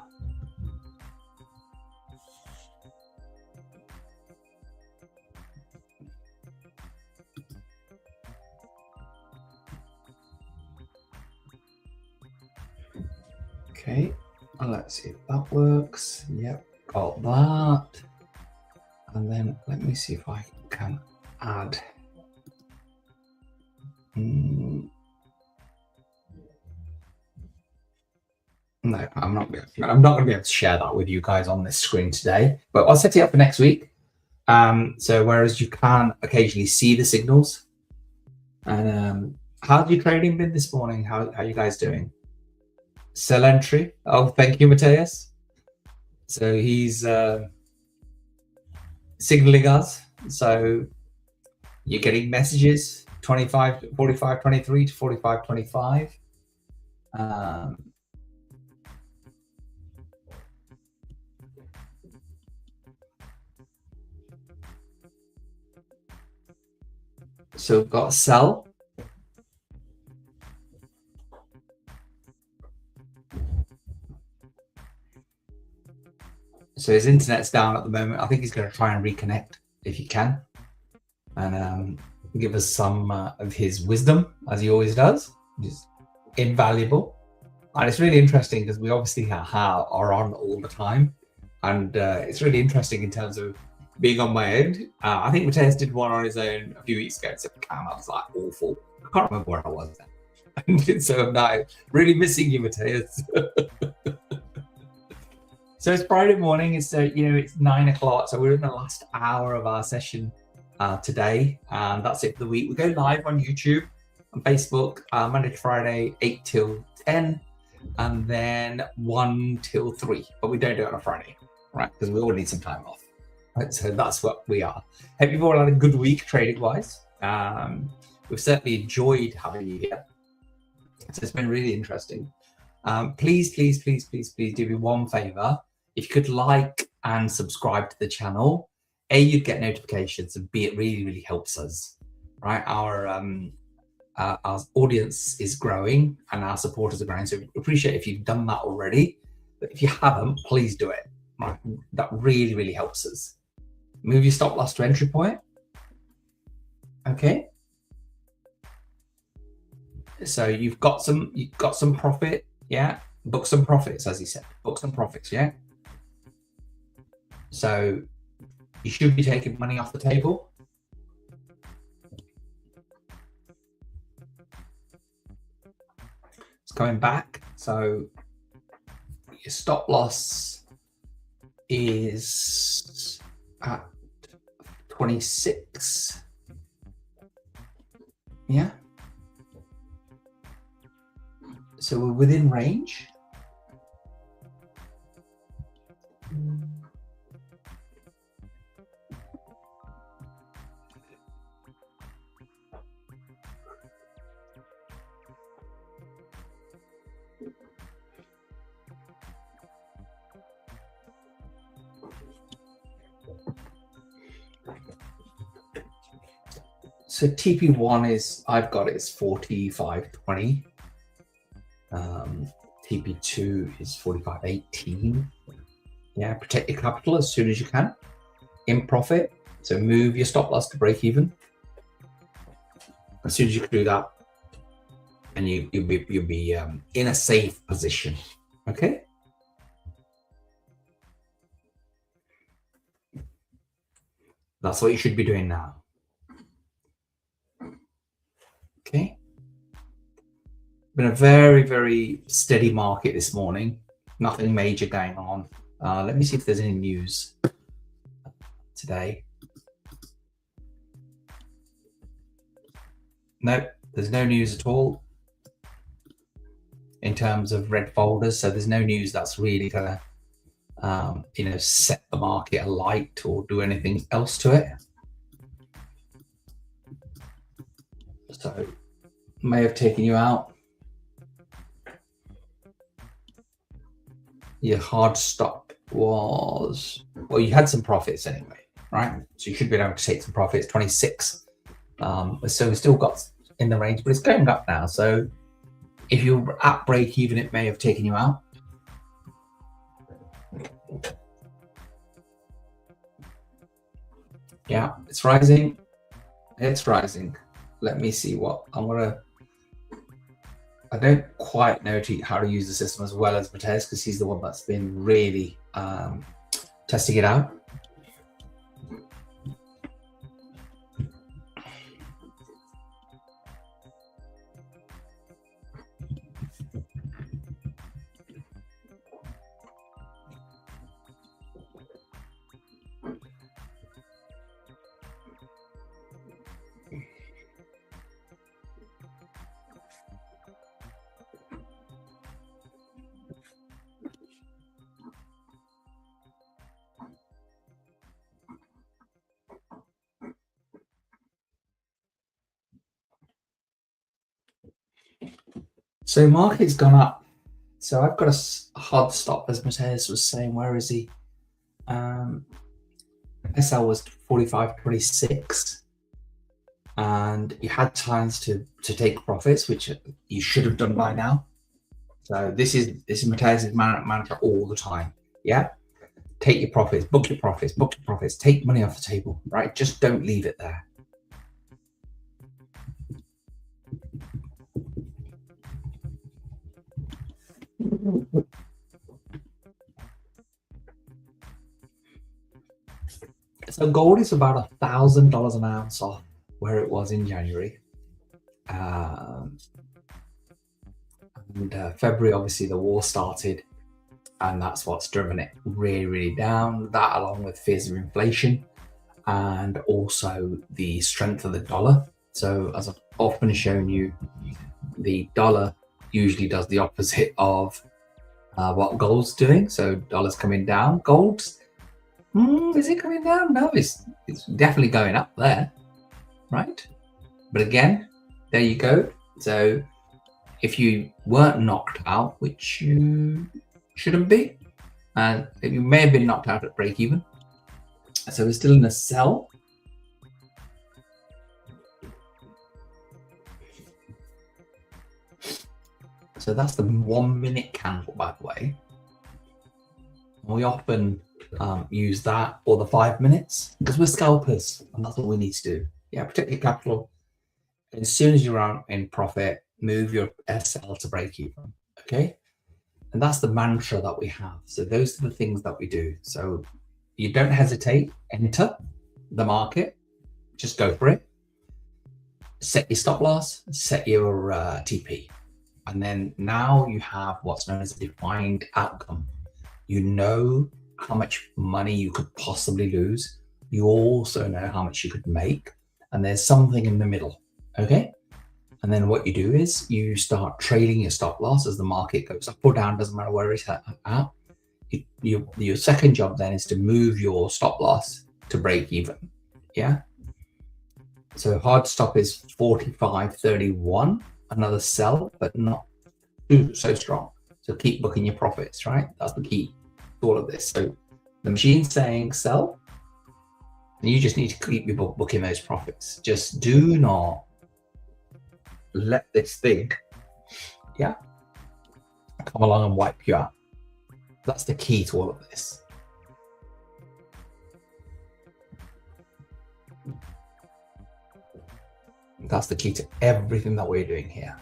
Okay, let's see if that works. Yep, got that. And then let me see if I can add. No, I'm not going to be able to share that with you guys on this screen today, but I'll set it up for next week. So whereas you can occasionally see the signals. And how's your trading been this morning? How are you guys doing? Sell entry. Oh, thank you, Mateus. So he's signaling us. So you're getting messages 25 to 45 23 to 45 25. So we've got sell. So his internet's down at the moment. I think he's going to try and reconnect if he can, and give us some of his wisdom, as he always does, which is invaluable. And it's really interesting because we obviously are on all the time, and it's really interesting in terms of being on my end. I think Mateus did one on his own a few weeks ago. So I was like awful. I can't remember where I was then. So I'm now really missing you, Mateus. So it's Friday morning. It's it's 9 o'clock. So we're in the last hour of our session today, and that's it for the week. We go live on YouTube and Facebook Monday to Friday, 8 till 10, and then 1 till 3. But we don't do it on a Friday, right? Because we all need some time off. Right, so that's what we are. Hope you've all had a good week trading wise. We've certainly enjoyed having you here. So it's been really interesting. Please do me one favor. If you could like and subscribe to the channel, A, you'd get notifications, and B, it really, really helps us, right? Our audience is growing and our supporters are growing. So we appreciate if you've done that already. But if you haven't, please do it. Right? That really, really helps us. Move your stop loss to entry point. Okay. So you've got some profit, yeah. Book some profits, as he said. Book some profits, yeah. So you should be taking money off the table. It's coming back. So your stop loss is at 26. Yeah. So we're within range. So TP1 is, I've got it as 45.20. TP2 is 45.18. Yeah, protect your capital as soon as you can. In profit, so move your stop loss to break even. As soon as you can do that, and you'll be in a safe position. Okay. That's what you should be doing now. Okay. Been a very, very steady market this morning. Nothing major going on. Let me see if there's any news today. No, there's no news at all in terms of red folders. So there's no news that's really gonna, set the market alight or do anything else to it. So may have taken you out. Your hard stop was, well, you had some profits anyway, right? So you should be able to take some profits, 26. So we still got in the range, but it's going up now. So if you're at break even, it may have taken you out. Yeah, it's rising. It's rising. Let me see what I'm gonna. I don't quite know how to use the system as well as Matej, because he's the one that's been really testing it out. So market's gone up. So I've got a hard stop, as Matej was saying. Where is he? SL was 45.26, and you had times to take profits, which you should have done by now. So this is Matej's mantra all the time. Yeah, take your profits, book your profits, book your profits, take money off the table. Right, just don't leave it there. So gold is about $1,000 an ounce off where it was in January. And February, obviously, the war started, and that's what's driven it really, really down. That, along with fears of inflation and also the strength of the dollar. So, as I've often shown you, the dollar usually does the opposite of what gold's doing. So, dollar's coming down. Gold's is it coming down? No, it's definitely going up there, right? But again, there you go. So if you weren't knocked out, which you shouldn't be, and you may have been knocked out at break even. So we're still in a sell. So that's the 1 minute candle, by the way. We often use that or the 5 minutes because we're scalpers and that's what we need to do. Yeah, protect your capital. As soon as you're out in profit, move your SL to break even. Okay. And that's the mantra that we have. So those are the things that we do. So you don't hesitate, enter the market, just go for it. Set your stop loss, set your TP. And then now you have what's known as a defined outcome. You know how much money you could possibly lose. You also know how much you could make. And there's something in the middle. Okay. And then what you do is you start trading your stop loss as the market goes up or down, doesn't matter where it's at. Your second job then is to move your stop loss to break even. Yeah. So hard stop is 45.31, another sell, but not so strong. So keep booking your profits, right? That's the key to all of this. So the machine's saying sell, and you just need to keep your booking those profits. Just do not let this thing, yeah, come along and wipe you out. That's the key to all of this. That's the key to everything that we're doing here.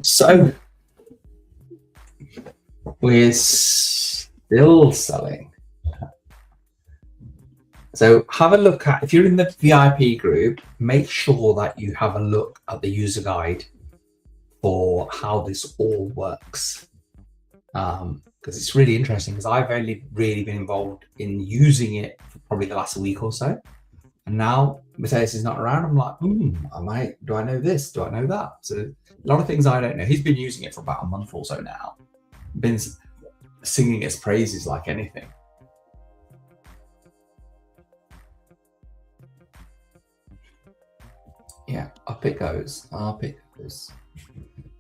So we're still selling. So have a look at, if you're in the VIP group, make sure that you have a look at the user guide for how this all works. Because it's really interesting, because I've only really been involved in using it for probably the last week or so. And now Matthias is not around. I'm like, do I know this? Do I know that? So a lot of things I don't know. He's been using it for about a month or so now. Been singing its praises like anything. Yeah, up it goes, up it goes.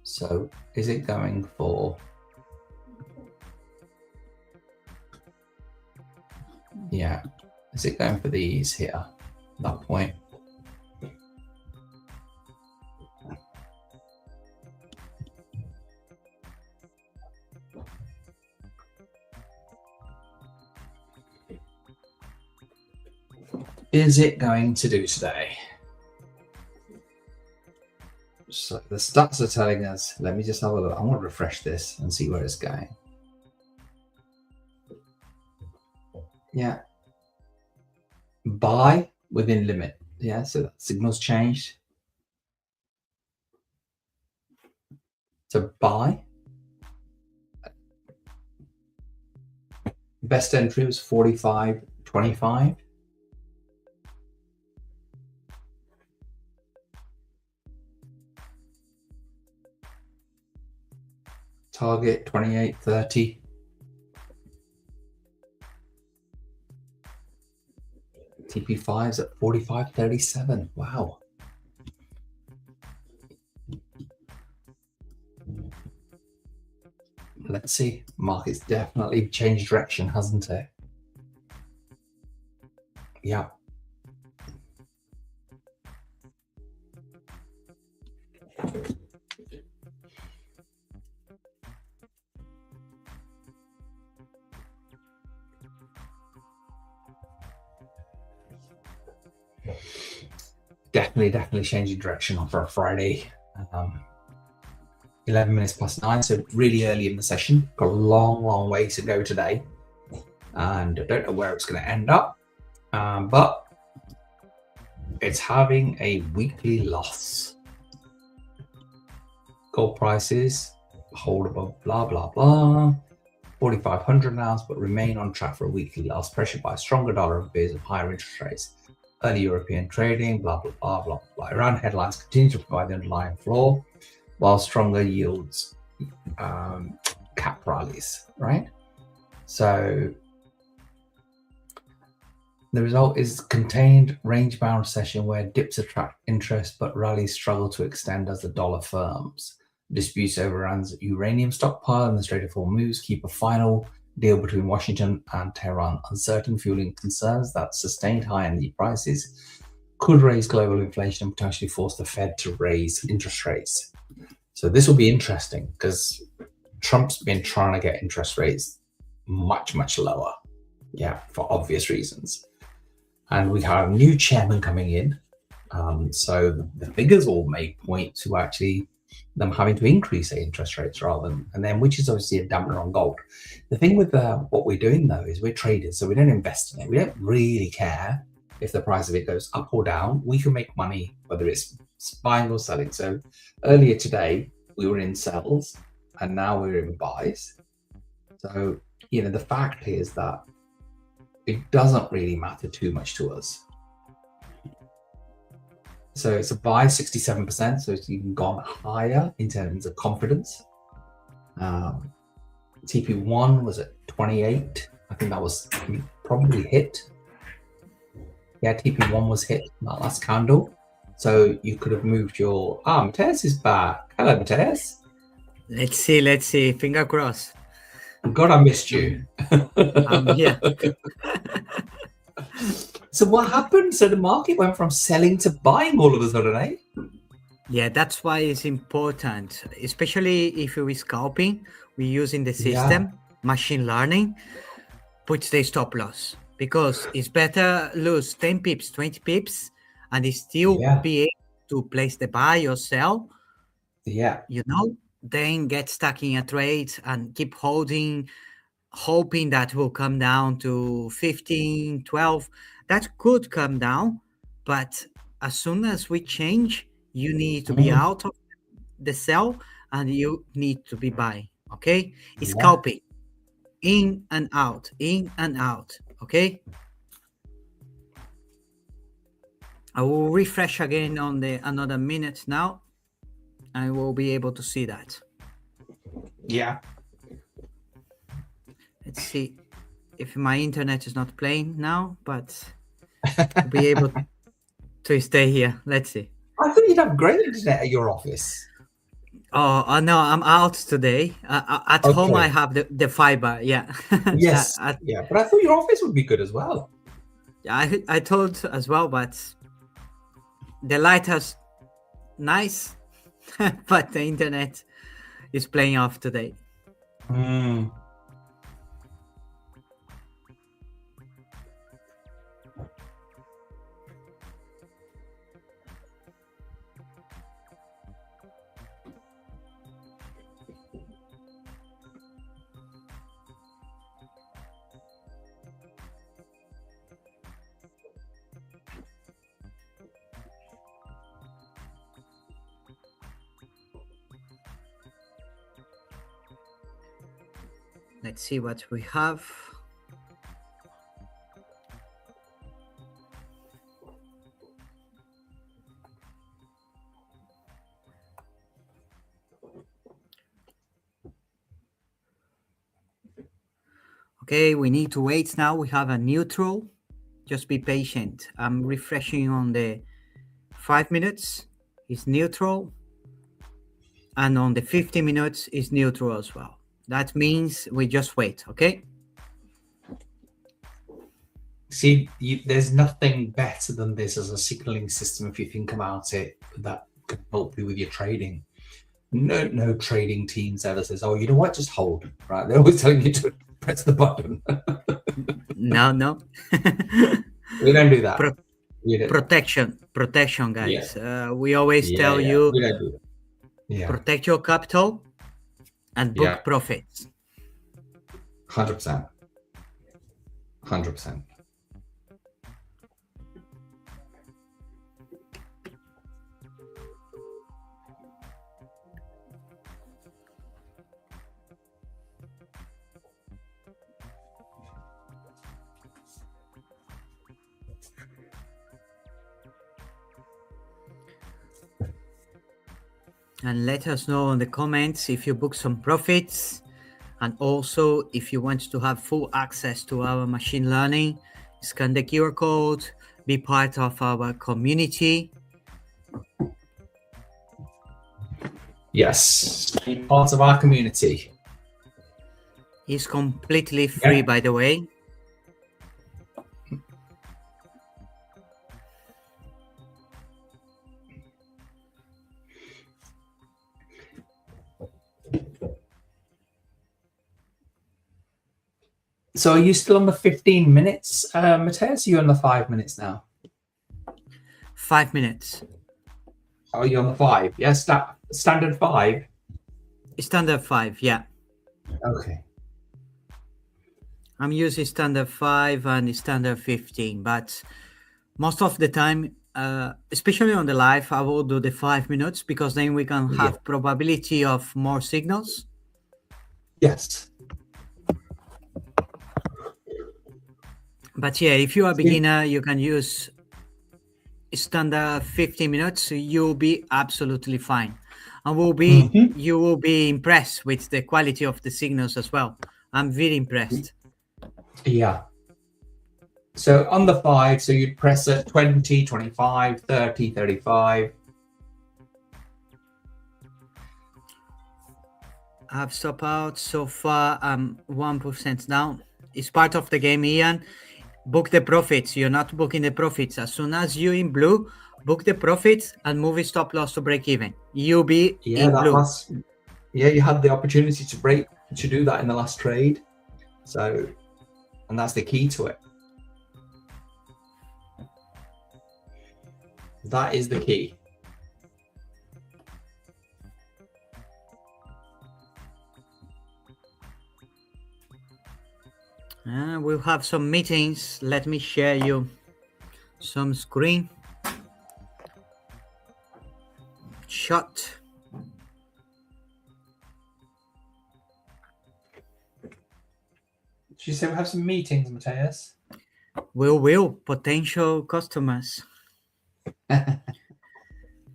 So is it going for, yeah, is it going for these here, that point? Is it going to do today? So the stats are telling us, let me just have a look. I want to refresh this and see where it's going. Yeah. Buy within limit. Yeah, so that signal's changed. So buy. Best entry was 45.25. Target 28.30. TP5's at 45.37. Wow. Let's see. Market's definitely changed direction, hasn't it? Yeah. Definitely changing direction on for a Friday. 11 minutes past 9, so really early in the session. Got a long way to go today, and I don't know where it's going to end up, but it's having a weekly loss. Gold prices hold above blah blah blah 4,500 an ounce, but remain on track for a weekly loss, pressured by a stronger dollar and fears of higher interest rates. Early European trading, blah blah blah blah blah. Iran headlines continue to provide the underlying floor, while stronger yields cap rallies, right? So the result is contained range-bound session where dips attract interest but rallies struggle to extend as the dollar firms. Disputes over Iran's uranium stockpile and the Strait of Hormuz keep a final deal between Washington and Tehran uncertain, fueling concerns that sustained high energy prices could raise global inflation and potentially force the Fed to raise interest rates. So this will be interesting because Trump's been trying to get interest rates much lower, for obvious reasons. And we have a new chairman coming in, so the figures all may point to actually them having to increase their interest rates rather than, and then which is obviously a dampener on gold. The thing with what we're doing though is we're traders, so we don't invest in it. We don't really care if the price of it goes up or down. We can make money whether it's buying or selling. So earlier today we were in sells and now we're in buys. So the fact is that it doesn't really matter too much to us. So it's a buy 67%, so it's even gone higher in terms of confidence. TP1 was at 28. I think that was probably hit. Yeah, TP1 was hit that last candle. So you could have moved your... Matthias is back. Hello, Matthias. Let's see. Finger crossed. God, I missed you. Yeah. So what happened? So the market went from selling to buying all of a sudden, eh? Yeah, that's why it's important, especially if we're scalping, we're using the system, machine learning, puts the stop loss, because it's better lose 10 pips, 20 pips, and it still be able to place the buy or sell. Yeah. Then get stuck in a trade and keep holding, hoping that will come down to 15, 12. That could come down, but as soon as we change, you need to be out of the sell and you need to be buying, okay? It's scalping, in and out, okay? I will refresh again on another minute now. I will be able to see that. Yeah. Let's see if my internet is not playing now, but I'll be able to stay here. Let's see. I thought you'd have great internet at your office. Oh no, I'm out today. At home, I have the fiber. Yeah. Yes. But I thought your office would be good as well. I told as well, but the lighthouse, nice, but the internet is playing off today. Let's see what we have. Okay, we need to wait now. We have a neutral. Just be patient. I'm refreshing on the 5 minutes. It's neutral. And on the 50 minutes, it's neutral as well. That means we just wait, okay? See, there's nothing better than this as a signaling system if you think about it that could help you with your trading. No trading teams ever says, oh, you know what, just hold, right? They're always telling you to press the button. No. We don't do that. Protection, guys. Yeah. We always tell you. We don't do that. Yeah, protect your capital, and book Yeah. profits. 100%. 100%. And let us know in the comments if you book some profits, and also if you want to have full access to our machine learning, scan the QR code, be part of our community. Yes, be part of our community. It's completely free, Yeah. by the way. So are you still on the 15 minutes, Mateus? Are you on the 5 minutes now? 5 minutes. Oh, you're on the 5? Yes, standard 5? Standard 5, yeah. Okay. I'm using standard 5 and standard 15, but most of the time, especially on the live, I will do the 5 minutes because then we can have probability of more signals. Yes. But yeah, if you are a beginner, you can use standard 15 minutes. You'll be absolutely fine, and you will be impressed with the quality of the signals as well. I'm very impressed. Yeah. So on the 5, so you'd press at 20, 25, 30, 35. I've stopped out so far. I'm 1% down. It's part of the game, Ian. Book the profits. You're not booking the profits. As soon as you're in blue, book the profits and move your stop loss to break even. You'll be in blue. You had the opportunity to do that in the last trade. So, and that's the key to it. That is the key. We'll have some meetings. Let me share you some screen. Shot. Did you say we'll have some meetings, Mateus? We will. Potential customers.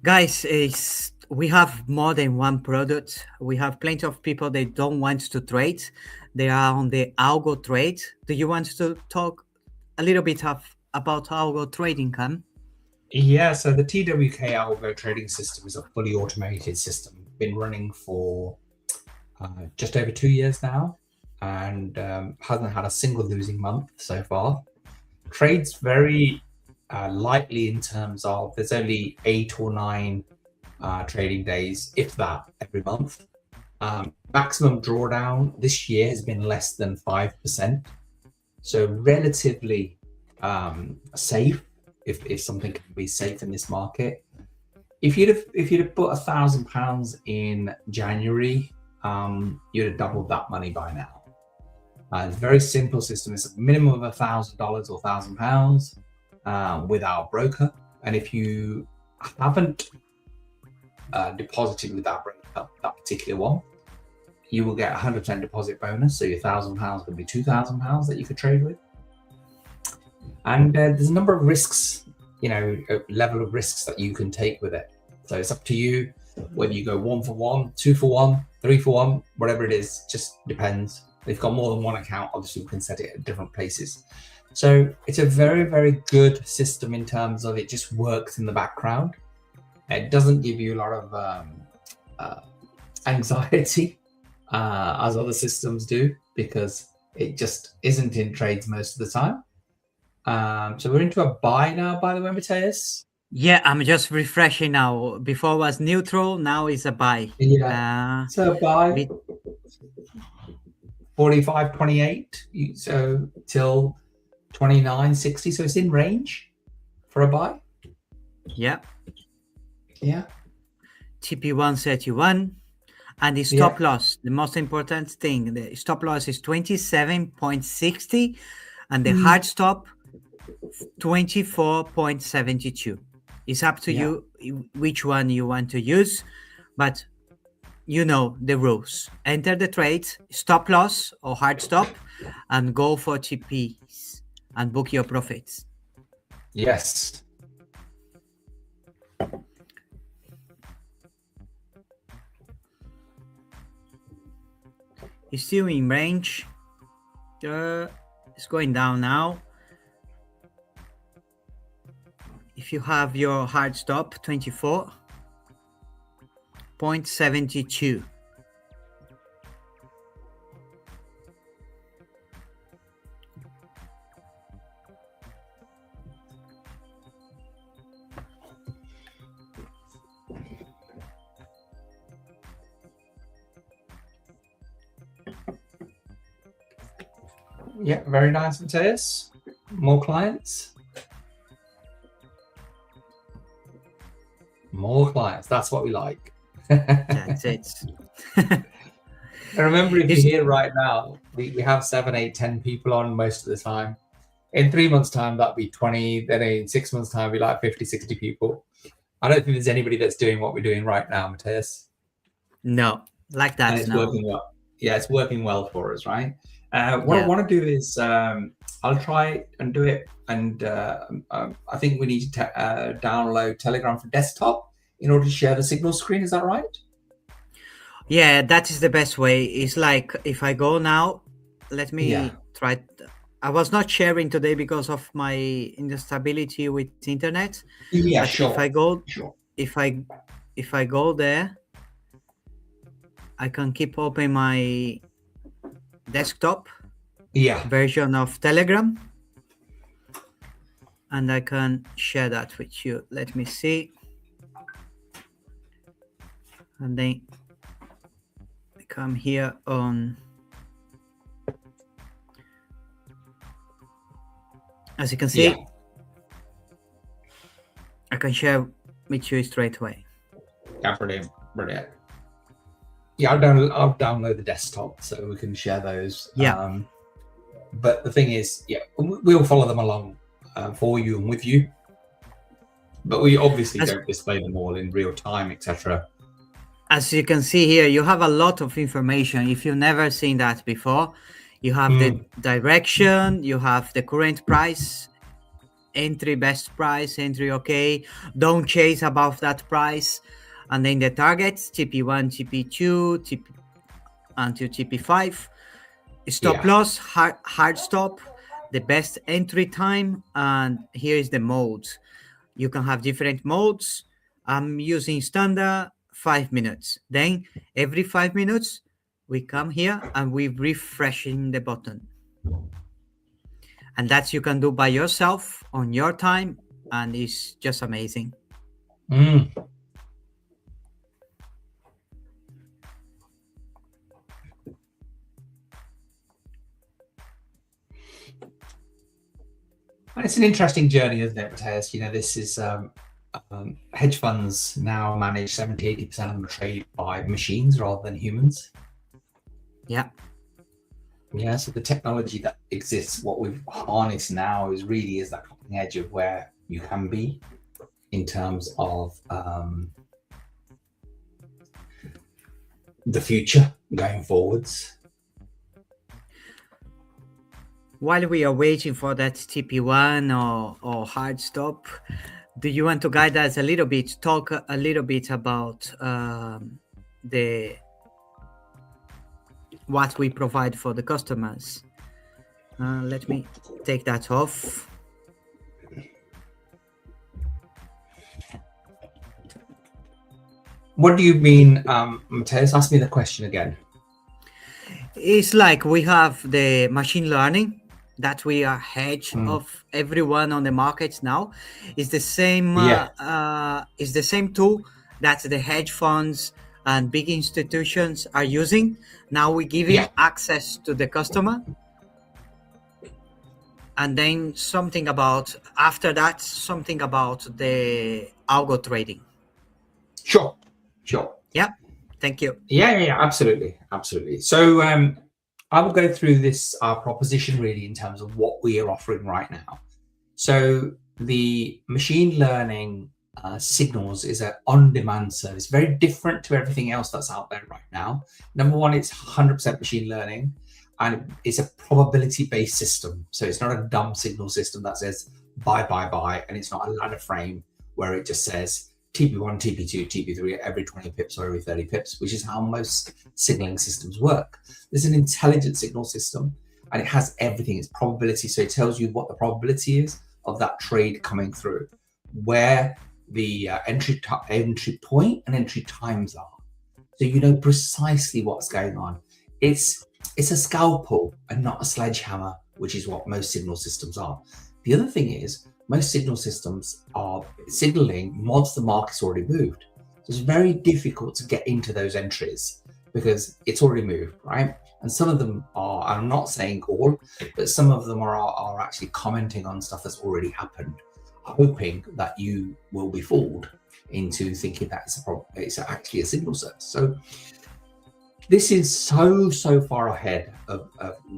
Guys, we have more than one product. We have plenty of people that don't want to trade. They are on the algo trade. Do you want to talk a little bit about algo trading, Cam? Yeah, so the TWK algo trading system is a fully automated system. Been running for just over 2 years now, and hasn't had a single losing month so far. Trades very lightly in terms of there's only 8 or 9 trading days, if that, every month. Maximum drawdown this year has been less than 5%, so relatively safe. If something can be safe in this market, if you'd have put £1,000 in January, you'd have doubled that money by now. It's a very simple system. It's a minimum of $1,000 or £1,000 with our broker, and if you haven't deposited with that broker, that particular one, you will get a 100% deposit bonus. So your £1,000 could be £2,000 that you could trade with. And there's a number of risks, a level of risks that you can take with it. So it's up to you whether you go 1 for 1, 2 for 1, 3 for 1, whatever it is, just depends. If you've got more than one account, obviously you can set it at different places. So it's a very, very good system in terms of it just works in the background. It doesn't give you a lot of anxiety as other systems do, because it just isn't in trades most of the time. So we're into a buy now, by the way, Mateus. Yeah, I'm just refreshing now. Before was neutral, now it's a buy. Yeah. So a buy 45.28. So till 29.60. So it's in range for a buy. Yeah. Yeah. TP131, and the stop loss, the most important thing, the stop loss is 27.60, and the hard stop 24.72. It's up to you which one you want to use, but you know the rules. Enter the trade, stop loss or hard stop, and go for TPs and book your profits. Yes. It's still in range. It's going down now. If you have your hard stop, 24.72. Yeah, very nice, Matthias. More clients. More clients. That's what we like. That's it. And remember, if you're here right now, we have 7, 8, 10 people on most of the time. In 3 months' time, that'd be 20. Then in 6 months' time, we like 50, 60 people. I don't think there's anybody that's doing what we're doing right now, Matthias. No, like that. And it's no. working well. Yeah, it's working well for us, right? What I want to do is I'll try and do it. And I think we need to download Telegram for desktop in order to share the signal screen. Is that right? Yeah, that is the best way. It's like if I go now, let me try. I was not sharing today because of my instability with internet. Yeah, but sure. If I go there, I can keep open my desktop version of Telegram, and I can share that with you. Let me see, and then I come here on. As you can see, I can share with you straight away. Yeah, brilliant. Yeah, I'll download the desktop so we can share those. Yeah. But the thing is, we'll follow them along for you and with you. But we obviously don't display them all in real time, etc. As you can see here, you have a lot of information. If you've never seen that before, you have the direction, you have the current price, entry best price, entry okay, don't chase above that price, and then the targets, TP1, TP2, TP until TP5, stop loss, hard stop, the best entry time, and here is the modes. You can have different modes. I'm using standard 5 minutes. Then every 5 minutes, we come here and we refreshing the button. And that you can do by yourself on your time, and it's just amazing. It's an interesting journey, isn't it, Matthias? You know, this is hedge funds now manage 70-80% of the trade by machines rather than humans. Yeah. Yeah, so the technology that exists, what we've harnessed now is that cutting edge of where you can be in terms of the future going forwards. While we are waiting for that TP1 or hard stop, do you want to guide us a little bit, talk a little bit about what we provide for the customers? Let me take that off. What do you mean, Matthias? Ask me the question again. It's like we have the machine learning that we are hedge of everyone on the markets now. It's the same. It's the same tool that the hedge funds and big institutions are using. Now we give it access to the customer, and then something about the algo trading. Sure. Sure. Thank you. Yeah, absolutely. So I will go through this proposition really in terms of what we are offering right now. So the machine learning signals is an on-demand service, very different to everything else that's out there right now. Number one, it's 100% machine learning, and it's a probability-based system. So it's not a dumb signal system that says buy, and it's not a ladder frame where it just says TP1, TP2, TP3 every 20 pips or every 30 pips, which is how most signaling systems work. There's an intelligent signal system, and it has everything. It's probability, so it tells you what the probability is of that trade coming through, where the entry point and entry times are, so you know precisely what's going on. It's a scalpel and not a sledgehammer, which is what most signal systems are. The other thing is, most signal systems are signaling once the market's already moved. So it's very difficult to get into those entries because it's already moved, right? And some of them are, I'm not saying all, but some of them are actually commenting on stuff that's already happened, hoping that you will be fooled into thinking that it's actually a signal service. So this is so far ahead of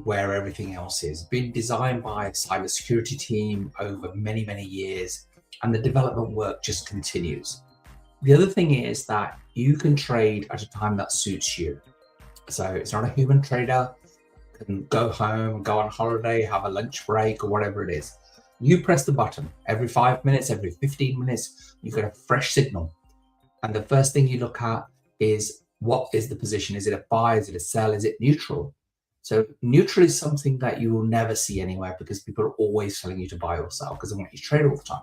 where everything else is. Been designed by a cybersecurity team over many years, and the development work just continues. The other thing is that you can trade at a time that suits you. So it's not a human trader can go home, go on holiday, have a lunch break or whatever it is. You press the button every 5 minutes, every 15 minutes, you get a fresh signal. And the first thing you look at is, what is the position? Is it a buy? Is it a sell? Is it neutral? So neutral is something that you will never see anywhere because people are always telling you to buy or sell because they want you to trade all the time.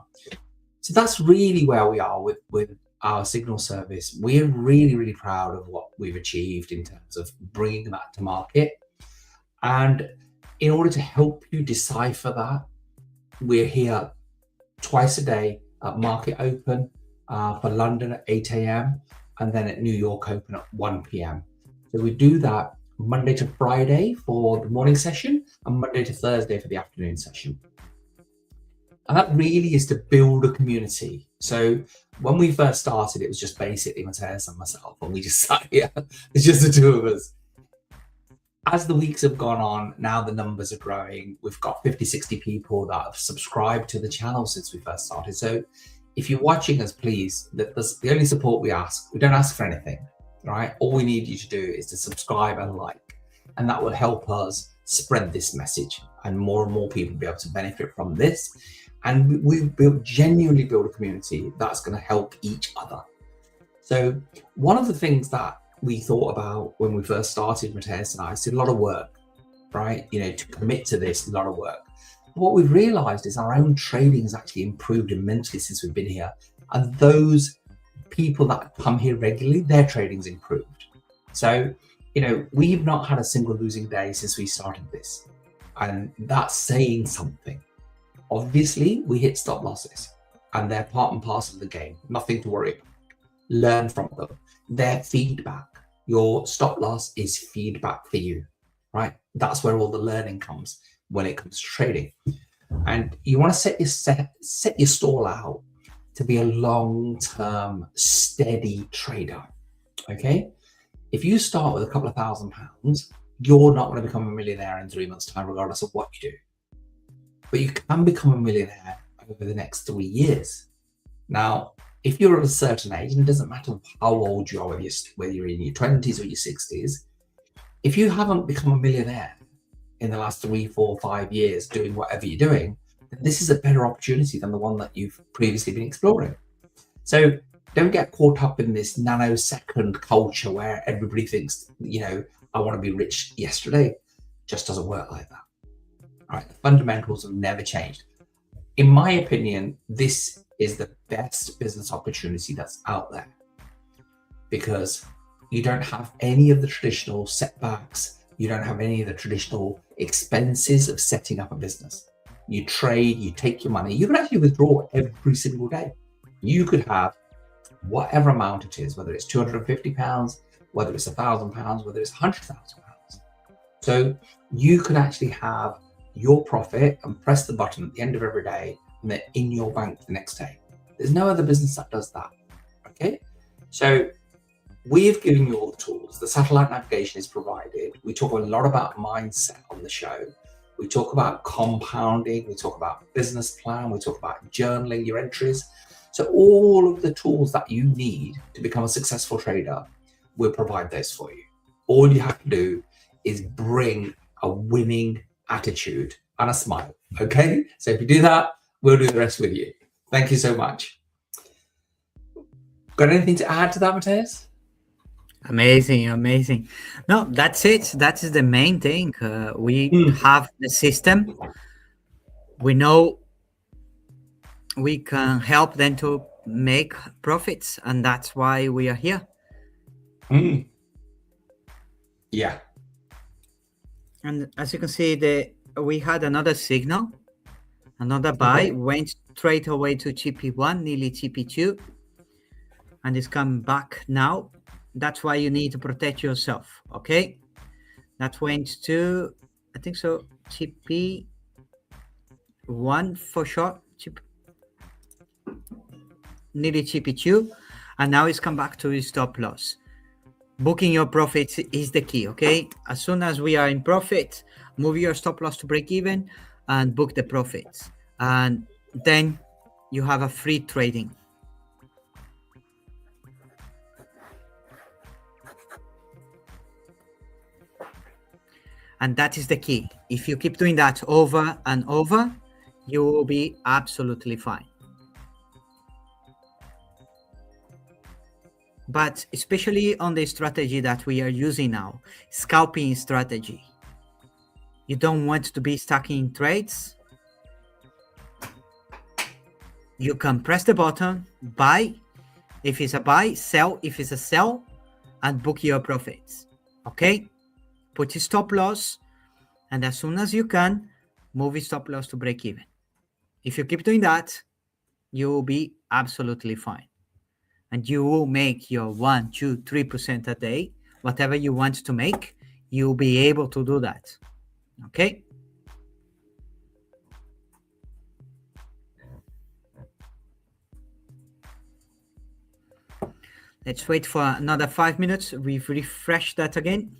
So that's really where we are with our signal service. We're really proud of what we've achieved in terms of bringing that to market. And in order to help you decipher that, we're here twice a day at market open for London at 8 a.m. and then at New York open at 1 p.m. So we do that Monday to Friday for the morning session and Monday to Thursday for the afternoon session. And that really is to build a community. So when we first started, it was just basically Matthias and myself, and we just sat here. It's just the two of us. As the weeks have gone on, now the numbers are growing. We've got 50, 60 people that have subscribed to the channel since we first started. So if you're watching us, please, that's the only support we ask. We don't ask for anything, right? All we need you to do is to subscribe and like, and that will help us spread this message and more people will be able to benefit from this. And we genuinely build a community that's going to help each other. So one of the things that we thought about when we first started, Matthias and I, did a lot of work, right? You know, to commit to this, a lot of work. What we've realized is our own trading has actually improved immensely since we've been here. And those people that come here regularly, their trading's improved. So, you know, we've not had a single losing day since we started this. And that's saying something. Obviously, we hit stop losses and they're part and parcel of the game. Nothing to worry about. Learn from them. Their feedback. Your stop loss is feedback for you, right? That's where all the learning comes when it comes to trading. And you want to set your stall out to be a long-term, steady trader, okay? If you start with a couple of £1,000, you're not going to become a millionaire in 3 months' time, regardless of what you do. But you can become a millionaire over the next 3 years. Now, if you're of a certain age, and it doesn't matter how old you are, whether you're in your 20s or your 60s, if you haven't become a millionaire in the last 3, 4, 5 years doing whatever you're doing, then this is a better opportunity than the one that you've previously been exploring. So don't get caught up in this nanosecond culture where everybody thinks, you know, I want to be rich yesterday. It just doesn't work like that. All right, the fundamentals have never changed. In my opinion, this is the best business opportunity that's out there because you don't have any of the traditional setbacks. You don't have any of the traditional expenses of setting up a business. You trade, you take your money. You can actually withdraw every single day. You could have whatever amount it is, whether it's £250, whether it's £1,000, whether it's £100,000. So you can actually have your profit and press the button at the end of every day and they're in your bank the next day. There's no other business that does that, okay? So we've given you all the tools. The satellite navigation is provided. We talk a lot about mindset on the show. We talk about compounding. We talk about business plan. We talk about journaling your entries. So all of the tools that you need to become a successful trader, we'll provide those for you. All you have to do is bring a winning attitude and a smile. Okay? So if you do that, we'll do the rest with you. Thank you so much. Got anything to add to that, Matthias? Amazing. No, that's it. That is the main thing. We have the system. We know we can help them to make profits, and that's why we are here. Yeah. And as you can see, we had another signal, another buy, went straight away to TP1, nearly TP2, and it's come back now. That's why you need to protect yourself, okay? That went to, I think so, TP1 for sure, nearly TP2, and now it's come back to his stop loss. Booking your profits is the key, okay? As soon as we are in profit, move your stop loss to break even and book the profits. And then you have a free trading. And that is the key. If you keep doing that over and over, you will be absolutely fine. But especially on the strategy that we are using now, scalping strategy, you don't want to be stuck in trades. You can press the button, buy if it's a buy, sell if it's a sell, and book your profits. Okay? Put your stop loss, and as soon as you can, move your stop loss to break even. If you keep doing that, you will be absolutely fine. And you will make your 1%, 2%, 3% a day, whatever you want to make, you'll be able to do that. Okay? Let's wait for another 5 minutes. We've refreshed that again.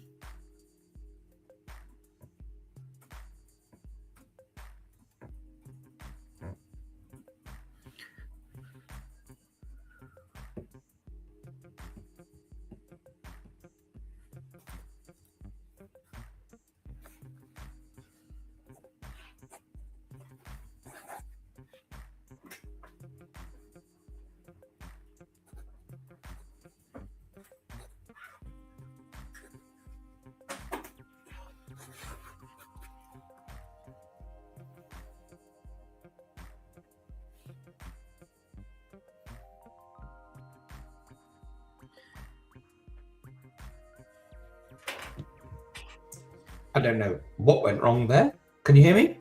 I don't know what went wrong there. Can you hear me?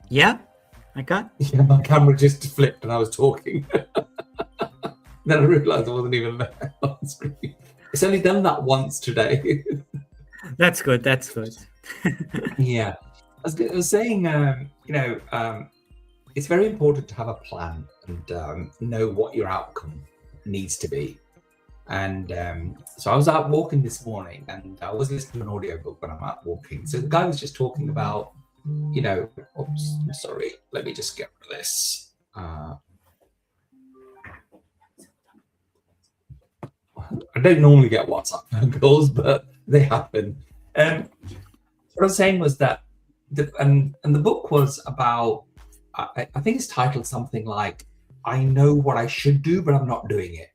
Yeah, I can. Yeah, my camera just flipped and I was talking. Then I realized I wasn't even there on the screen. It's only done that once today. That's good. That's good. Yeah. I was saying, it's very important to have a plan and know what your outcome needs to be. And so I was out walking this morning and I was listening to an audiobook when I'm out walking. So the guy was just talking about, oops, sorry, let me just get rid of this. I don't normally get WhatsApp phone calls, but they happen. What I was saying was that, and the book was about, I think it's titled something like, I know what I should do, but I'm not doing it.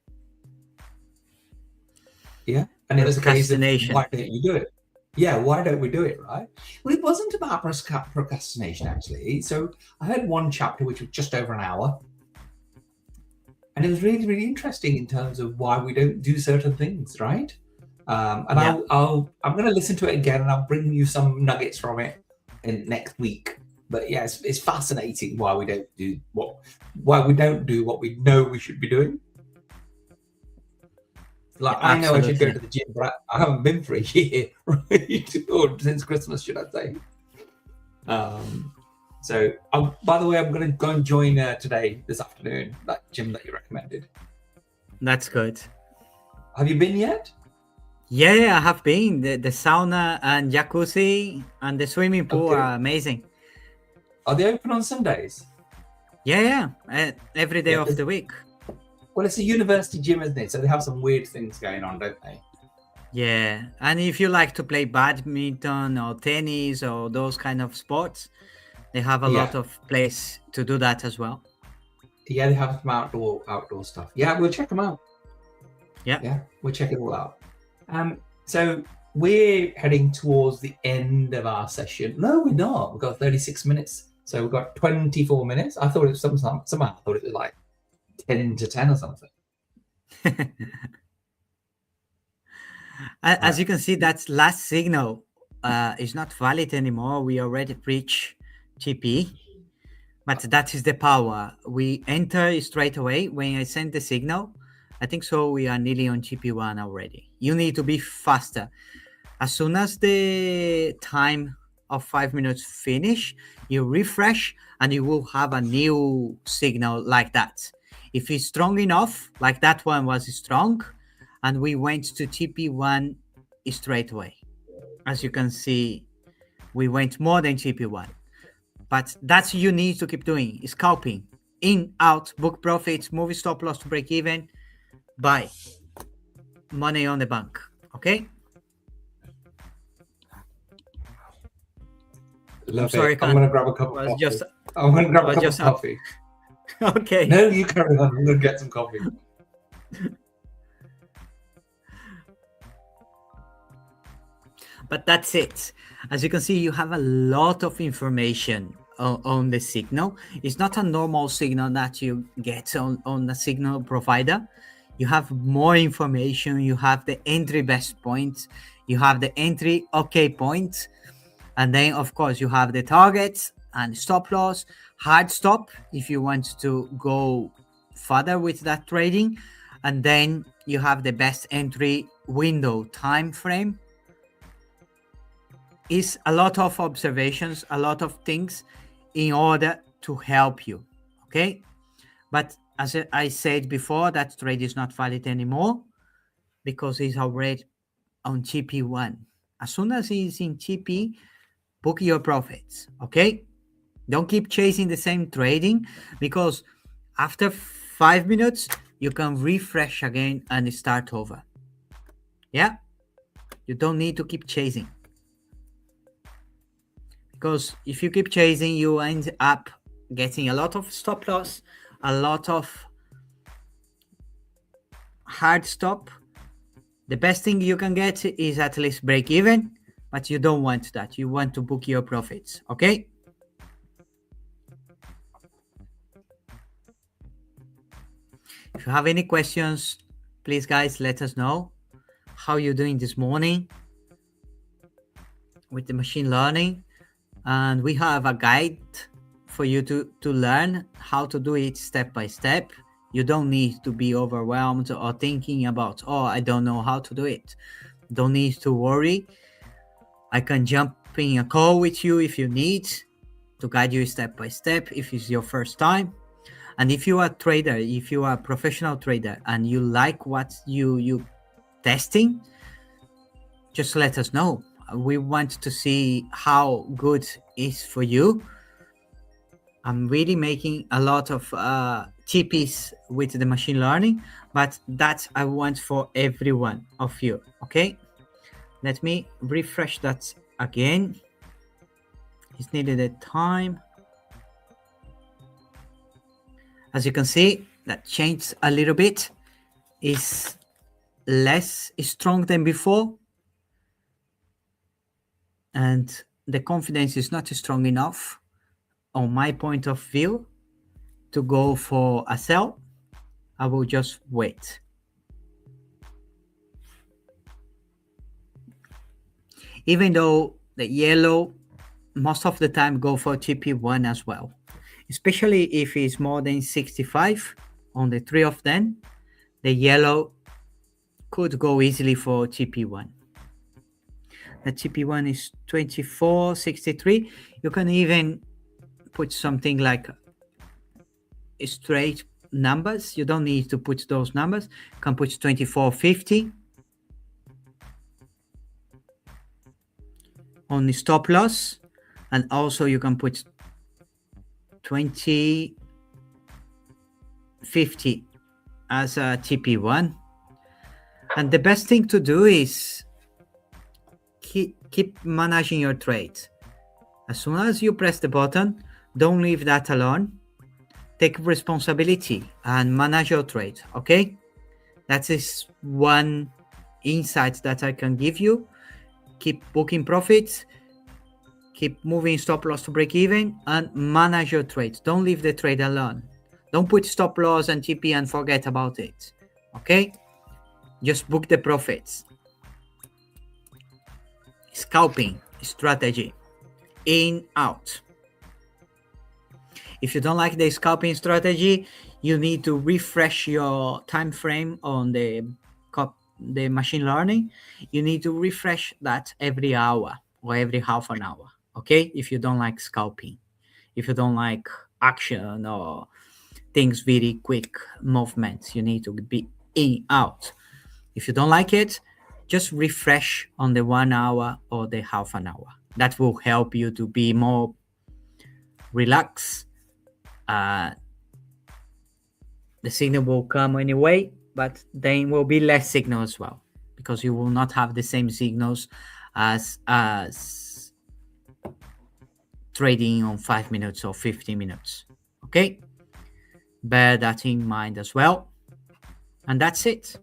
Yeah. And it was a case of, why don't you do it? Yeah, why don't we do it, right? Well, it wasn't about procrastination, actually. So I heard one chapter, which was just over an hour. And it was really, really interesting in terms of why we don't do certain things, right? I'm going to listen to it again and I'll bring you some nuggets from it in next week. But yeah, it's fascinating why we don't do what we know we should be doing. Like, I know I should go to the gym, but I haven't been for a year, right? Or since Christmas, should I say. So, by the way, I'm going to go and join this afternoon, that gym that you recommended. That's good. Have you been yet? Yeah, I have been. The sauna and jacuzzi and the swimming pool Okay. are amazing. Are they open on Sundays? Yeah. Every day Yeah, of 'cause- the week. Well, it's a university gym, isn't it? So they have some weird things going on, don't they? Yeah, and if you like to play badminton or tennis or those kind of sports, they have a lot Yeah. of place to do that as well. Yeah, they have some outdoor stuff. Yeah, we'll check them out. Yeah. Yeah, we'll check it all out. So we're heading towards the end of our session. No, we're not. We've got 36 minutes. So we've got 24 minutes. I thought it was somehow I thought it was like 10 to 10 or something. As you can see, that last signal is not valid anymore. We already reached TP, but that is the power. We enter straight away when I send the signal. I think so. We are nearly on GP1 already. You need to be faster. As soon as the time of 5 minutes finish, you refresh and you will have a new signal like that. If it's strong enough, like that one was strong, and we went to TP1 straight away. As you can see, we went more than TP1. But that's you need to keep doing. Scalping. In, out, book profits, move stop loss to break even, buy. Money on the bank. Okay? Love sorry, it. I'm going to grab a cup of was coffee. just- I'm going to grab a was cup of just- coffee. Okay. No, you carry on. I'm going to get some coffee. But that's it. As you can see, you have a lot of information on the signal. It's not a normal signal that you get on a signal provider. You have more information. You have the entry best points. You have the entry okay points. And then, of course, you have the targets and stop loss, hard stop if you want to go further with that trading. And then you have the best entry window time frame. Is a lot of observations, a lot of things in order to help you, okay? But as I said before, that trade is not valid anymore because it's already on TP1. As soon as it's in TP, book your profits, okay? Don't keep chasing the same trading because after 5 minutes, you can refresh again and start over. Yeah? You don't need to keep chasing. Because if you keep chasing, you end up getting a lot of stop loss, a lot of hard stop. The best thing you can get is at least break even, but you don't want that. You want to book your profits, okay? If you have any questions, please guys, let us know how you're doing this morning with the machine learning. And we have a guide for you to learn how to do it step by step. You don't need to be overwhelmed or thinking about, oh, I don't know how to do it. Don't need to worry. I can jump in a call with you if you need to guide you step by step if it's your first time. And if you are a trader, if you are a professional trader and you like what you testing, just let us know. We want to see how good is for you. I'm really making a lot of TPs with the machine learning, but that I want for every one of you, okay? Let me refresh that again. It's needed a time. As you can see, that changed a little bit. It's less strong than before. And the confidence is not strong enough on my point of view to go for a sell. I will just wait. Even though the yellow most of the time go for TP1 as well, especially if it's more than 65 on the 3 of them, the yellow could go easily for TP1. The TP1 is 24.63. You can even put something like a straight numbers. You don't need to put those numbers. You can put 24.50 on the stop loss, and also you can put 20.50 as a TP1. And the best thing to do is keep managing your trade. As soon as you press the button, don't leave that alone. Take responsibility and manage your trade, okay? That is one insight that I can give you. Keep booking profits, keep moving stop loss to break even, and manage your trade. Don't leave the trade alone. Don't put stop loss and TP and forget about it, okay? Just book the profits. Scalping strategy, in, out. If you don't like the scalping strategy, you need to refresh your time frame on the machine learning. You need to refresh that every hour or every half an hour, okay? If you don't like scalping, if you don't like action or things very quick movements, you need to be in, out. If you don't like it, just refresh on the 1 hour or the half an hour. That will help you to be more relaxed. The signal will come anyway, but then will be less signal as well, because you will not have the same signals as trading on 5 minutes or 50 minutes. Okay, bear that in mind as well. And that's it.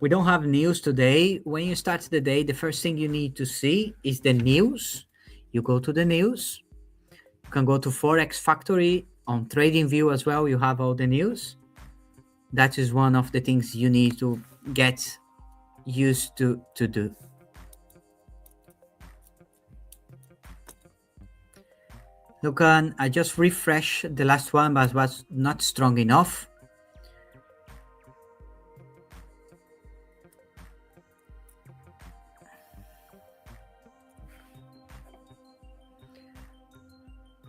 We don't have news today. When you start the day, the first thing you need to see is the news. You go to the news. You can go to Forex Factory on TradingView as well. You have all the news. That is one of the things you need to get used to do. Look, I just refreshed the last one, but was not strong enough.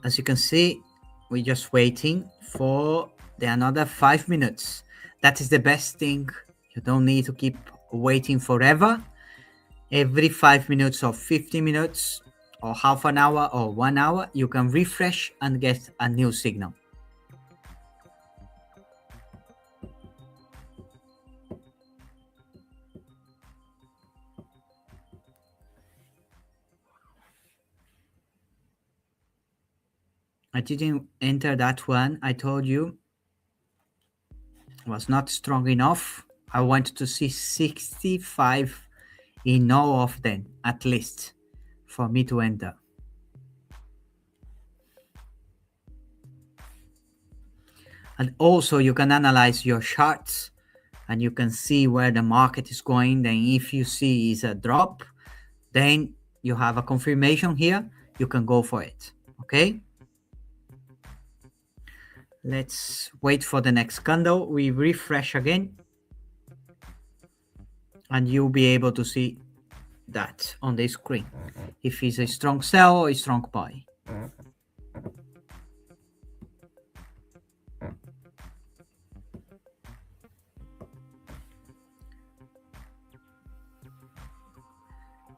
As you can see, we're just waiting for another 5 minutes. That is the best thing. You don't need to keep waiting forever. Every 5 minutes or 50 minutes or half an hour or 1 hour, you can refresh and get a new signal. I didn't enter that one. I told you was not strong enough. I want to see 65 in all of them, at least, for me to enter. And also you can analyze your charts and you can see where the market is going. Then if you see is a drop, then you have a confirmation here. You can go for it, okay? Let's wait for the next candle. We refresh again. And you'll be able to see that on the screen. If it's a strong sell or a strong buy.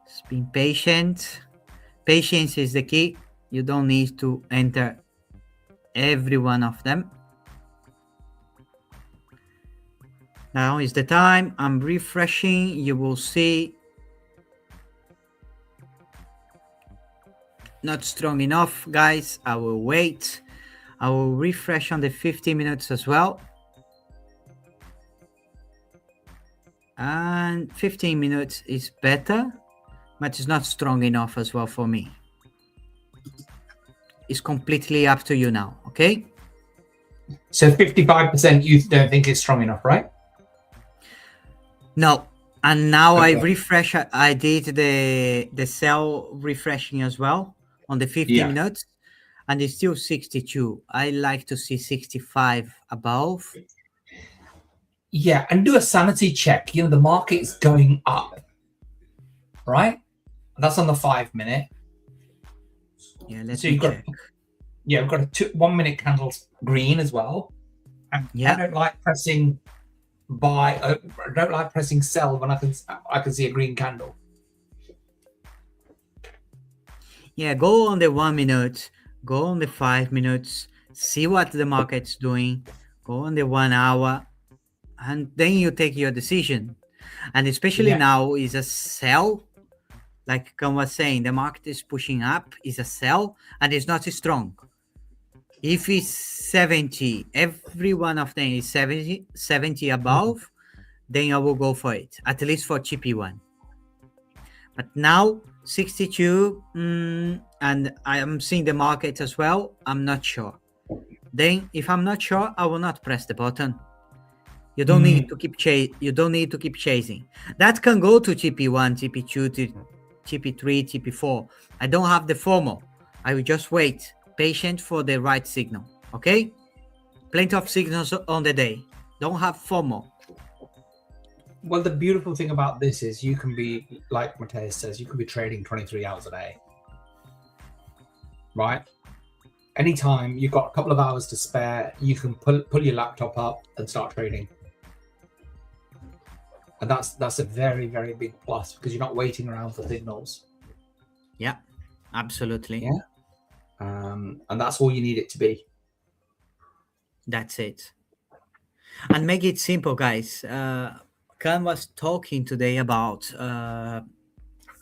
Just being patient. Patience is the key. You don't need to enter every one of them. Now is the time. I'm refreshing. You will see not strong enough, guys. I will wait. I will refresh on the 50 minutes as well. And 15 minutes is better, but it's not strong enough as well for me. It's completely up to you now, okay? So 55% you don't think it's strong enough, right? No. And now Okay. I refresh. I did the sell refreshing as well on the 50 minutes, and it's still 62. I like to see 65 above. Yeah, and do a sanity check. You know, the market's going up, right? That's on the 5 minute. Yeah, let's So you've got, check. yeah, we've got a 1 minute candles green as well. And Yeah. I don't like pressing buy. I don't like pressing sell when I can see a green candle. Yeah, go on the 1 minute, go on the 5 minutes, see what the market's doing, go on the 1 hour, and then you take your decision. And especially Yeah. now is a sell, like Khan was saying, the market is pushing up, is a sell, and it's not strong. If it's 70, every one of them is 70 above, then I will go for it, at least for TP1. But now 62, and I am seeing the market as well, I'm not sure. Then if I'm not sure, I will not press the button. You don't need to keep chasing. That can go to TP1, TP2, TP3, TP4. I don't have the FOMO. I will just wait, patient for the right signal. Okay? Plenty of signals on the day. Don't have FOMO. Well, the beautiful thing about this is you can be, like Mateus says, you could be trading 23 hours a day, right? Anytime you've got a couple of hours to spare, you can pull your laptop up and start trading. And that's a very, very big plus because you're not waiting around for signals. Yeah, absolutely. Yeah. And that's all you need it to be. That's it. And make it simple, guys. Khan was talking today about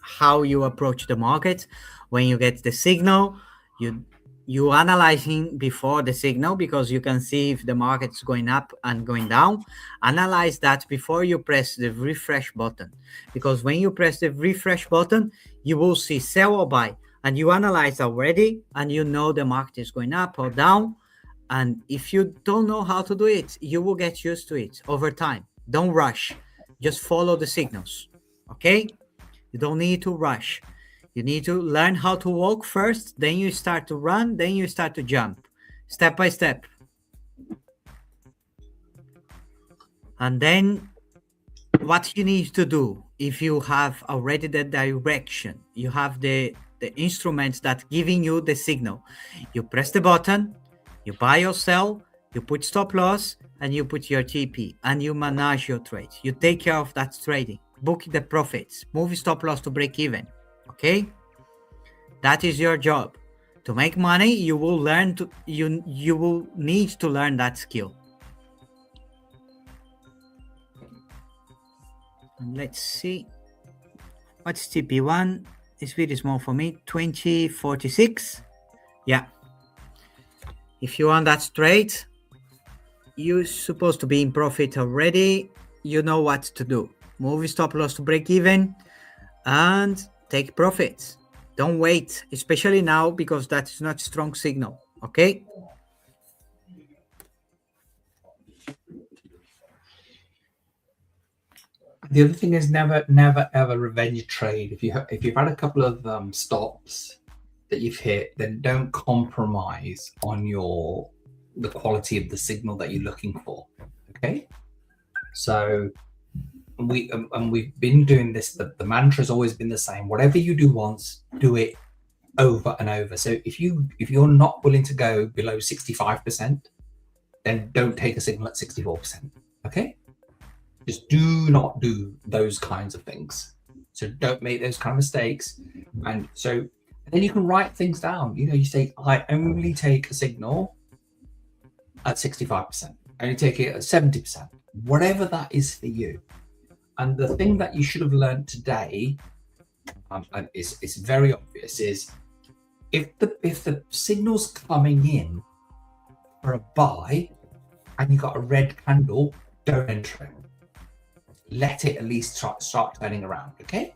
how you approach the market. When you get the signal, you analyzing before the signal because you can see if the market's going up and going down. Analyze that before you press the refresh button, because when you press the refresh button, you will see sell or buy, and you analyze already, and you know the market is going up or down. And if you don't know how to do it, you will get used to it over time. Don't rush. Just follow the signals, okay? You don't need to rush. You need to learn how to walk first, then you start to run, then you start to jump, step by step. And then what you need to do, if you have already the direction, you have the instruments that giving you the signal, you press the button, you buy or sell, you put stop loss, and you put your TP, and you manage your trade. You take care of that trading, book the profits, move stop loss to break even. Okay, that is your job. To make money, you will learn to you will need to learn that skill. And let's see, what's TP1? It's very small for me. 2046. Yeah. If you want that trade, you're supposed to be in profit already. You know what to do. Move stop loss to break even and take profits. Don't wait, especially now, because that's not strong signal. Okay. The other thing is never ever revenge trade. If you've had a couple of stops that you've hit, then don't compromise on the quality of the signal that you're looking for. Okay. So we've been doing this. The mantra's always been the same. Whatever you do once, do it over and over. So if you're not willing to go below 65%, then don't take a signal at 64%. Okay. Just do not do those kinds of things. So don't make those kind of mistakes. And then you can write things down. You say, I only take a signal at 65%. I only take it at 70%. Whatever that is for you. And the thing that you should have learned today, and it's very obvious, is if the signal's coming in for a buy and you got a red candle, don't enter it. Let it at least start turning around. Okay.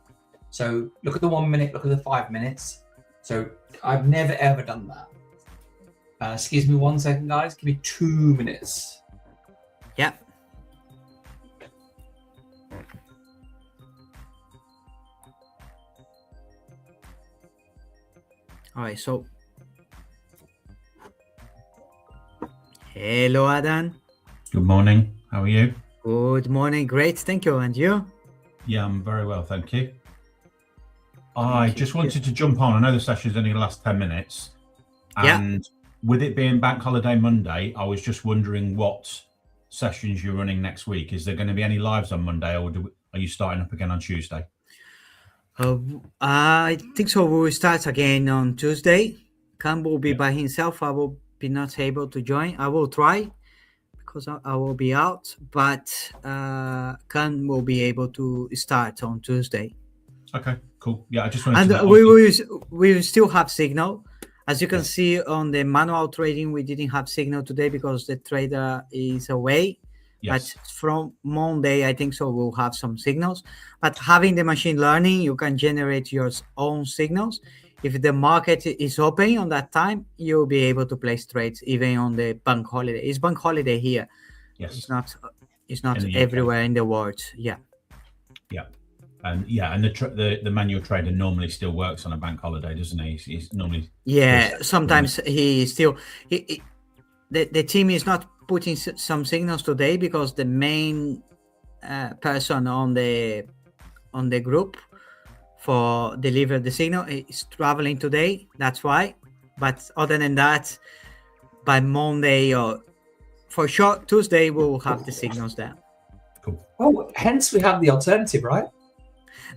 So look at the 1 minute, look at the 5 minutes. So I've never ever done that. Excuse me 1 second, guys. Give me 2 minutes. Yeah. All right, so hello, Adam. Good morning. How are you? Good morning. Great. Thank you. And you? Yeah, I'm very well, thank you. I just wanted to jump on. I know the session's only the last 10 minutes. And with it being Bank Holiday Monday, I was just wondering what sessions you're running next week. Is there going to be any lives on Monday, or are you starting up again on Tuesday? I think so. We will start again on Tuesday. Cam will be by himself. I will be not able to join. I will try because I will be out, but Cam will be able to start on Tuesday. Okay, cool. Yeah, I just wanted to And know. we will still have signal. As you can see on the manual trading, we didn't have signal today because the trader is away. Yes. But from Monday, I think so, we'll have some signals. But having the machine learning, you can generate your own signals. If the market is open on that time, you'll be able to place trades even on the bank holiday. It's bank holiday here. Yes. It's not in everywhere in the world. Yeah. Yeah. And the manual trader normally still works on a bank holiday, doesn't he? He's normally sometimes he still the team is not putting some signals today because the main person on the group for deliver the signal is traveling today. That's why. But other than that, by Monday or for sure Tuesday, we will have the signals there. Cool. Oh, hence we have the alternative, right?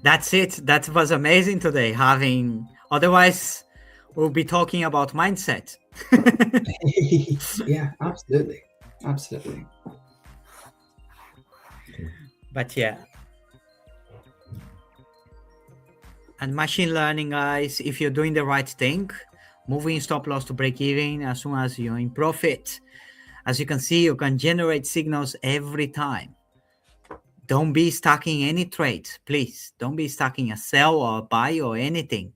That's it. That was amazing today. Otherwise, we'll be talking about mindset. Yeah, absolutely. But yeah. And machine learning, guys, if you're doing the right thing, moving stop loss to break even as soon as you're in profit. As you can see, you can generate signals every time. Don't be stuck in any trade, please. Don't be stuck in a sell or a buy or anything.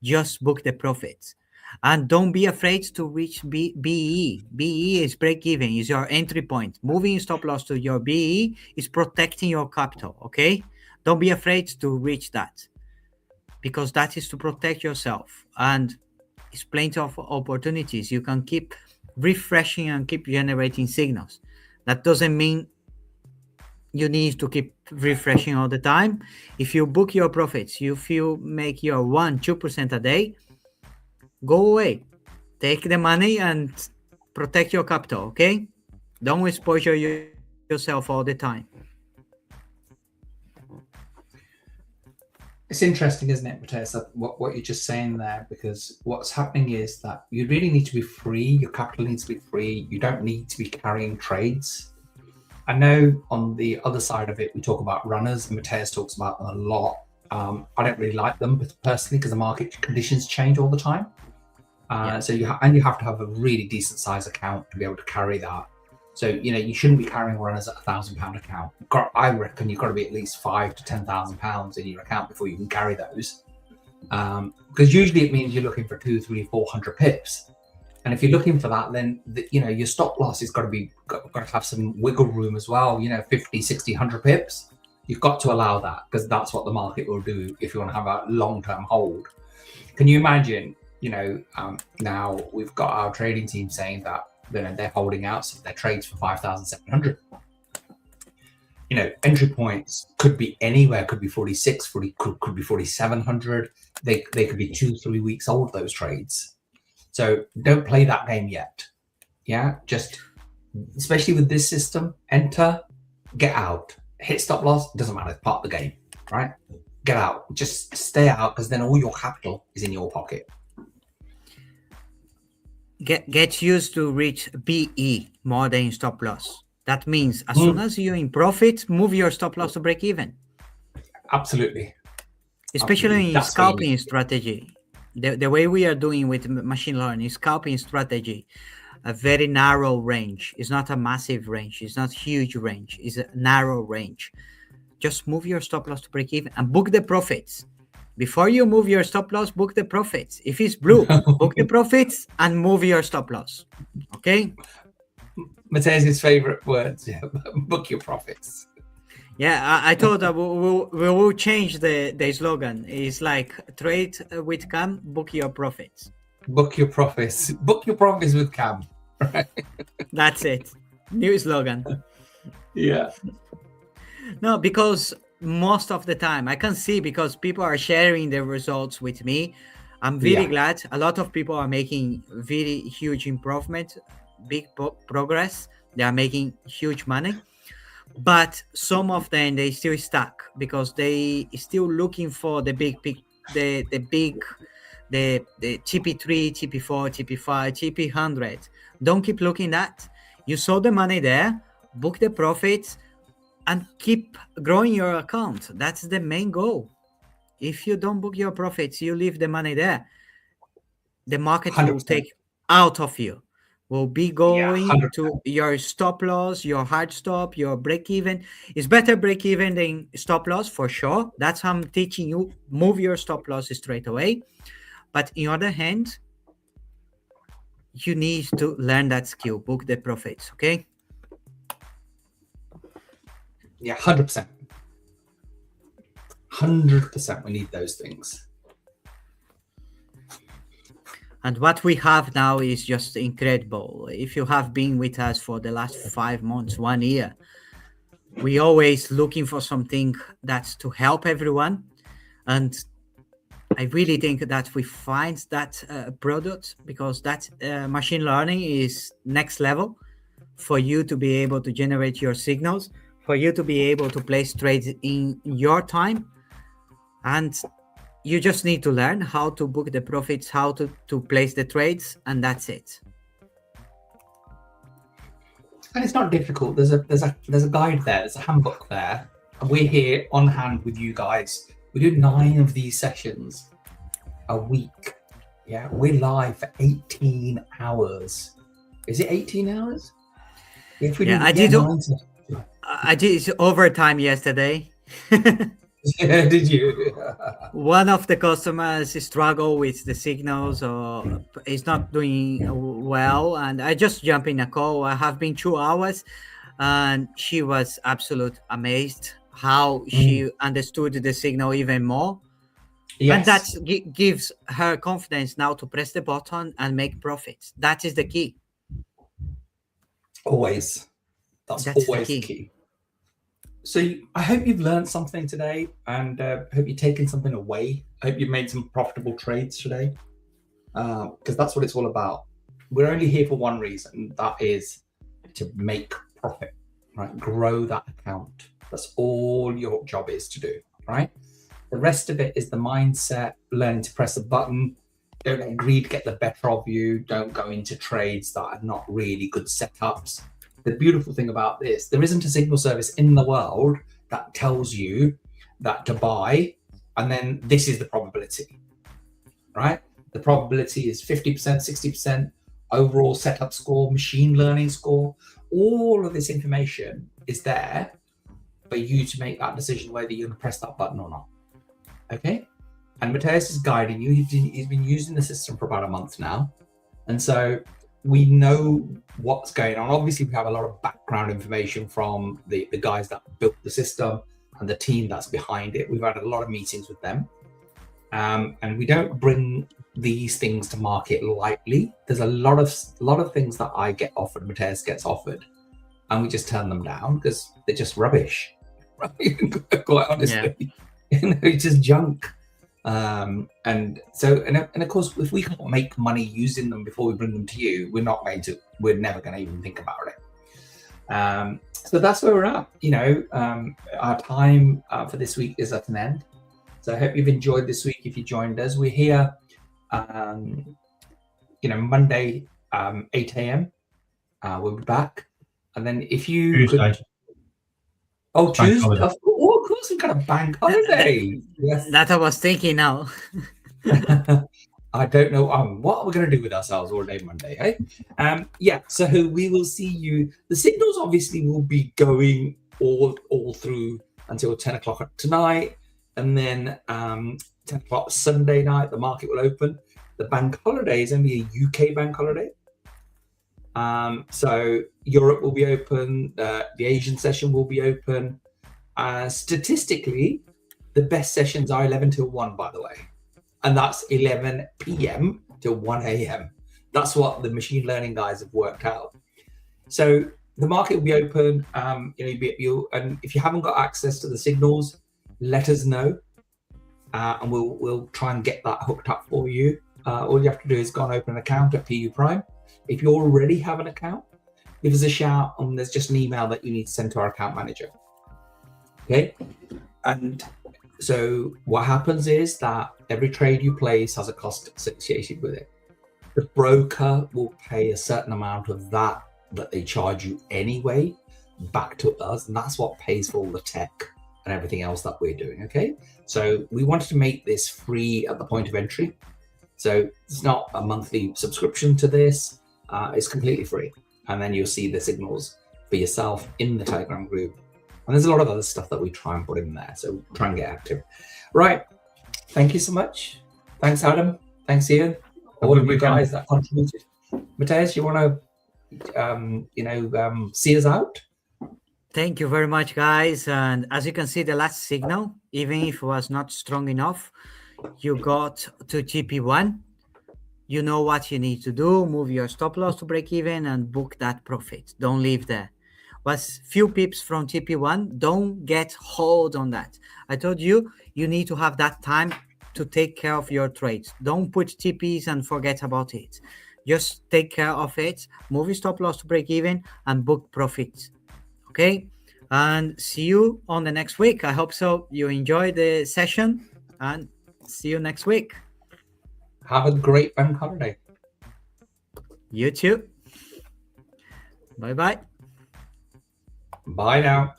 Just book the profits. And don't be afraid to reach BE. BE is break even, is your entry point. Moving stop loss to your BE is protecting your capital, okay? Don't be afraid to reach that because that is to protect yourself. And it's plenty of opportunities. You can keep refreshing and keep generating signals. That doesn't mean you need to keep refreshing all the time. If you book your profits, if you make your 1-2% a day, go away. Take the money and protect your capital, okay? Don't exposure yourself all the time. It's interesting, isn't it, Mateus, what you're just saying there, because what's happening is that you really need to be free. Your capital needs to be free. You don't need to be carrying trades. I know on the other side of it, we talk about runners, and Mateus talks about them a lot. I don't really like them personally because the market conditions change all the time. So you have to have a really decent size account to be able to carry that. So you shouldn't be carrying runners at £1,000 account. I reckon you've got to be at least £5,000 to £10,000 in your account before you can carry those. Because usually it means you're looking for 200, 300, 400 pips. And if you're looking for that, then your stop loss has got to have some wiggle room as well. 50, 60, 100 pips. You've got to allow that because that's what the market will do if you want to have a long-term hold. Can you imagine? Now we've got our trading team saying that they're holding out some of their trades for 5,700. Entry points could be anywhere. Could be 46, could be 4,700. They could be 2-3 weeks old, those trades. So don't play that game yet. Yeah, just especially with this system, enter, get out, hit stop loss, doesn't matter, it's part of the game, right? Get out, just stay out because then all your capital is in your pocket. Get used to reach BE more than stop loss. That means as soon as you're in profit, move your stop loss to break even. Absolutely. Especially in scalping strategy. The way we are doing with machine learning, scalping strategy, a very narrow range. It's not a massive range. It's not huge range. It's a narrow range. Just move your stop loss to break even and book the profits. Before you move your stop loss, book the profits. If it's blue, book the profits and move your stop loss. Okay? Mateus' favorite words, book your profits. Yeah, I thought that we will change the slogan. It's like trade with Cam, book your profits. Book your profits. Book your profits with Cam. Right? That's it. New slogan. Yeah. No, because most of the time I can see because people are sharing their results with me I'm really Yeah. glad a lot of people are making very huge improvement, big progress. They are making huge money, but some of them they still stuck because they still looking for the big the TP3, TP4, TP5, TP100. Don't keep looking at. You saw the money there, book the profits, and keep growing your account. That's the main goal. If you don't book your profits, you leave the money there. The market will 100%. take out of you. Will be going 100%. to your stop loss, your hard stop, your break even. It's better break even than stop loss for sure. That's how I'm teaching you. Move your stop loss straight away. But on the other hand, you need to learn that skill. Book the profits. Okay. Yeah, 100%. 100%. We need those things. And what we have now is just incredible. If you have been with us for the last 5 months, 1 year, we always looking for something that's to help everyone. And I really think that we find that product, because that machine learning is next level for you to be able to generate your signals, for you to be able to place trades in your time. And you just need to learn how to book the profits, how to place the trades, and that's it. And it's not difficult. There's a guide there. There's a handbook there. And we're here on hand with you guys. We do 9 of these sessions a week. Yeah, we're live for 18 hours. Is it 18 hours? If we I did overtime yesterday. Yeah, did you? One of the customers struggle with the signals or is not doing well, and I just jump in a call. I have been 2 hours, and she was absolute amazed how she understood the signal even more. Yes. And that gives her confidence now to press the button and make profits. That is the key. Always. That's always the key. So I hope you've learned something today, and I hope you've taken something away. I hope you've made some profitable trades today, because that's what it's all about. We're only here for one reason, that is to make profit, right? Grow that account. That's all your job is to do, right? The rest of it is the mindset, learning to press a button. Don't let greed get the better of you. Don't go into trades that are not really good setups. The beautiful thing about this, there isn't a signal service in the world that tells you that to buy, and then this is the probability, right? The probability is 50%, 60%, overall setup score, machine learning score. All of this information is there for you to make that decision whether you're going to press that button or not. Okay? And Matthias is guiding you. He's been using the system for about a month now. And so we know what's going on. Obviously, we have a lot of background information from the guys that built the system and the team that's behind it. We've had a lot of meetings with them. And we don't bring these things to market lightly. There's a lot of things that I get offered, Matthias gets offered, and we just turn them down because they're just rubbish. Quite honestly, it's just junk. And of course, if we can't make money using them before we bring them to you, we're never going to even think about it. So that's where we're at. Our time for this week is at an end. So I hope you've enjoyed this week. If you joined us, we're here, Monday, 8 a.m. We'll be back. And then if you Tuesday. Tuesday. Of course, we've got a bank holiday. Yes. That I was thinking now. I don't know what we're going to do with ourselves all day Monday, hey? So we will see you. The signals obviously will be going all through until 10 o'clock tonight, and then 10 o'clock Sunday night, the market will open. The bank holiday is only a UK bank holiday. So Europe will be open, the Asian session will be open. Statistically, the best sessions are 11 till 1, by the way. And that's 11 p.m. till 1 a.m. That's what the machine learning guys have worked out. So the market will be open. And if you haven't got access to the signals, let us know. and we'll try and get that hooked up for you. All you have to do is go and open an account at PU Prime. If you already have an account, give us a shout, and there's just an email that you need to send to our account manager. Okay, and so what happens is that every trade you place has a cost associated with it. The broker will pay a certain amount of that they charge you anyway back to us, and that's what pays for all the tech and everything else that we're doing. Okay, so we wanted to make this free at the point of entry, so it's not a monthly subscription to this. It's completely free, and then you'll see the signals for yourself in the Telegram group, and there's a lot of other stuff that we try and put in there, so try and get active. Right, thank you so much. Thanks, Adam. Thanks, Ian. All of you guys that contributed. Matthias, you want to see us out? Thank you very much, guys. And as you can see, the last signal, even if it was not strong enough, you got to TP1. You know what you need to do. Move your stop loss to break even and book that profit. Don't leave there. Was few pips from TP1. Don't get hold on that. I told you, you need to have that time to take care of your trades. Don't put TPs and forget about it. Just take care of it. Move your stop loss to break even and book profits. Okay, and see you on the next week. I hope so. You enjoyed the session, and see you next week. Have a great bank holiday. You too. Bye-bye. Bye now.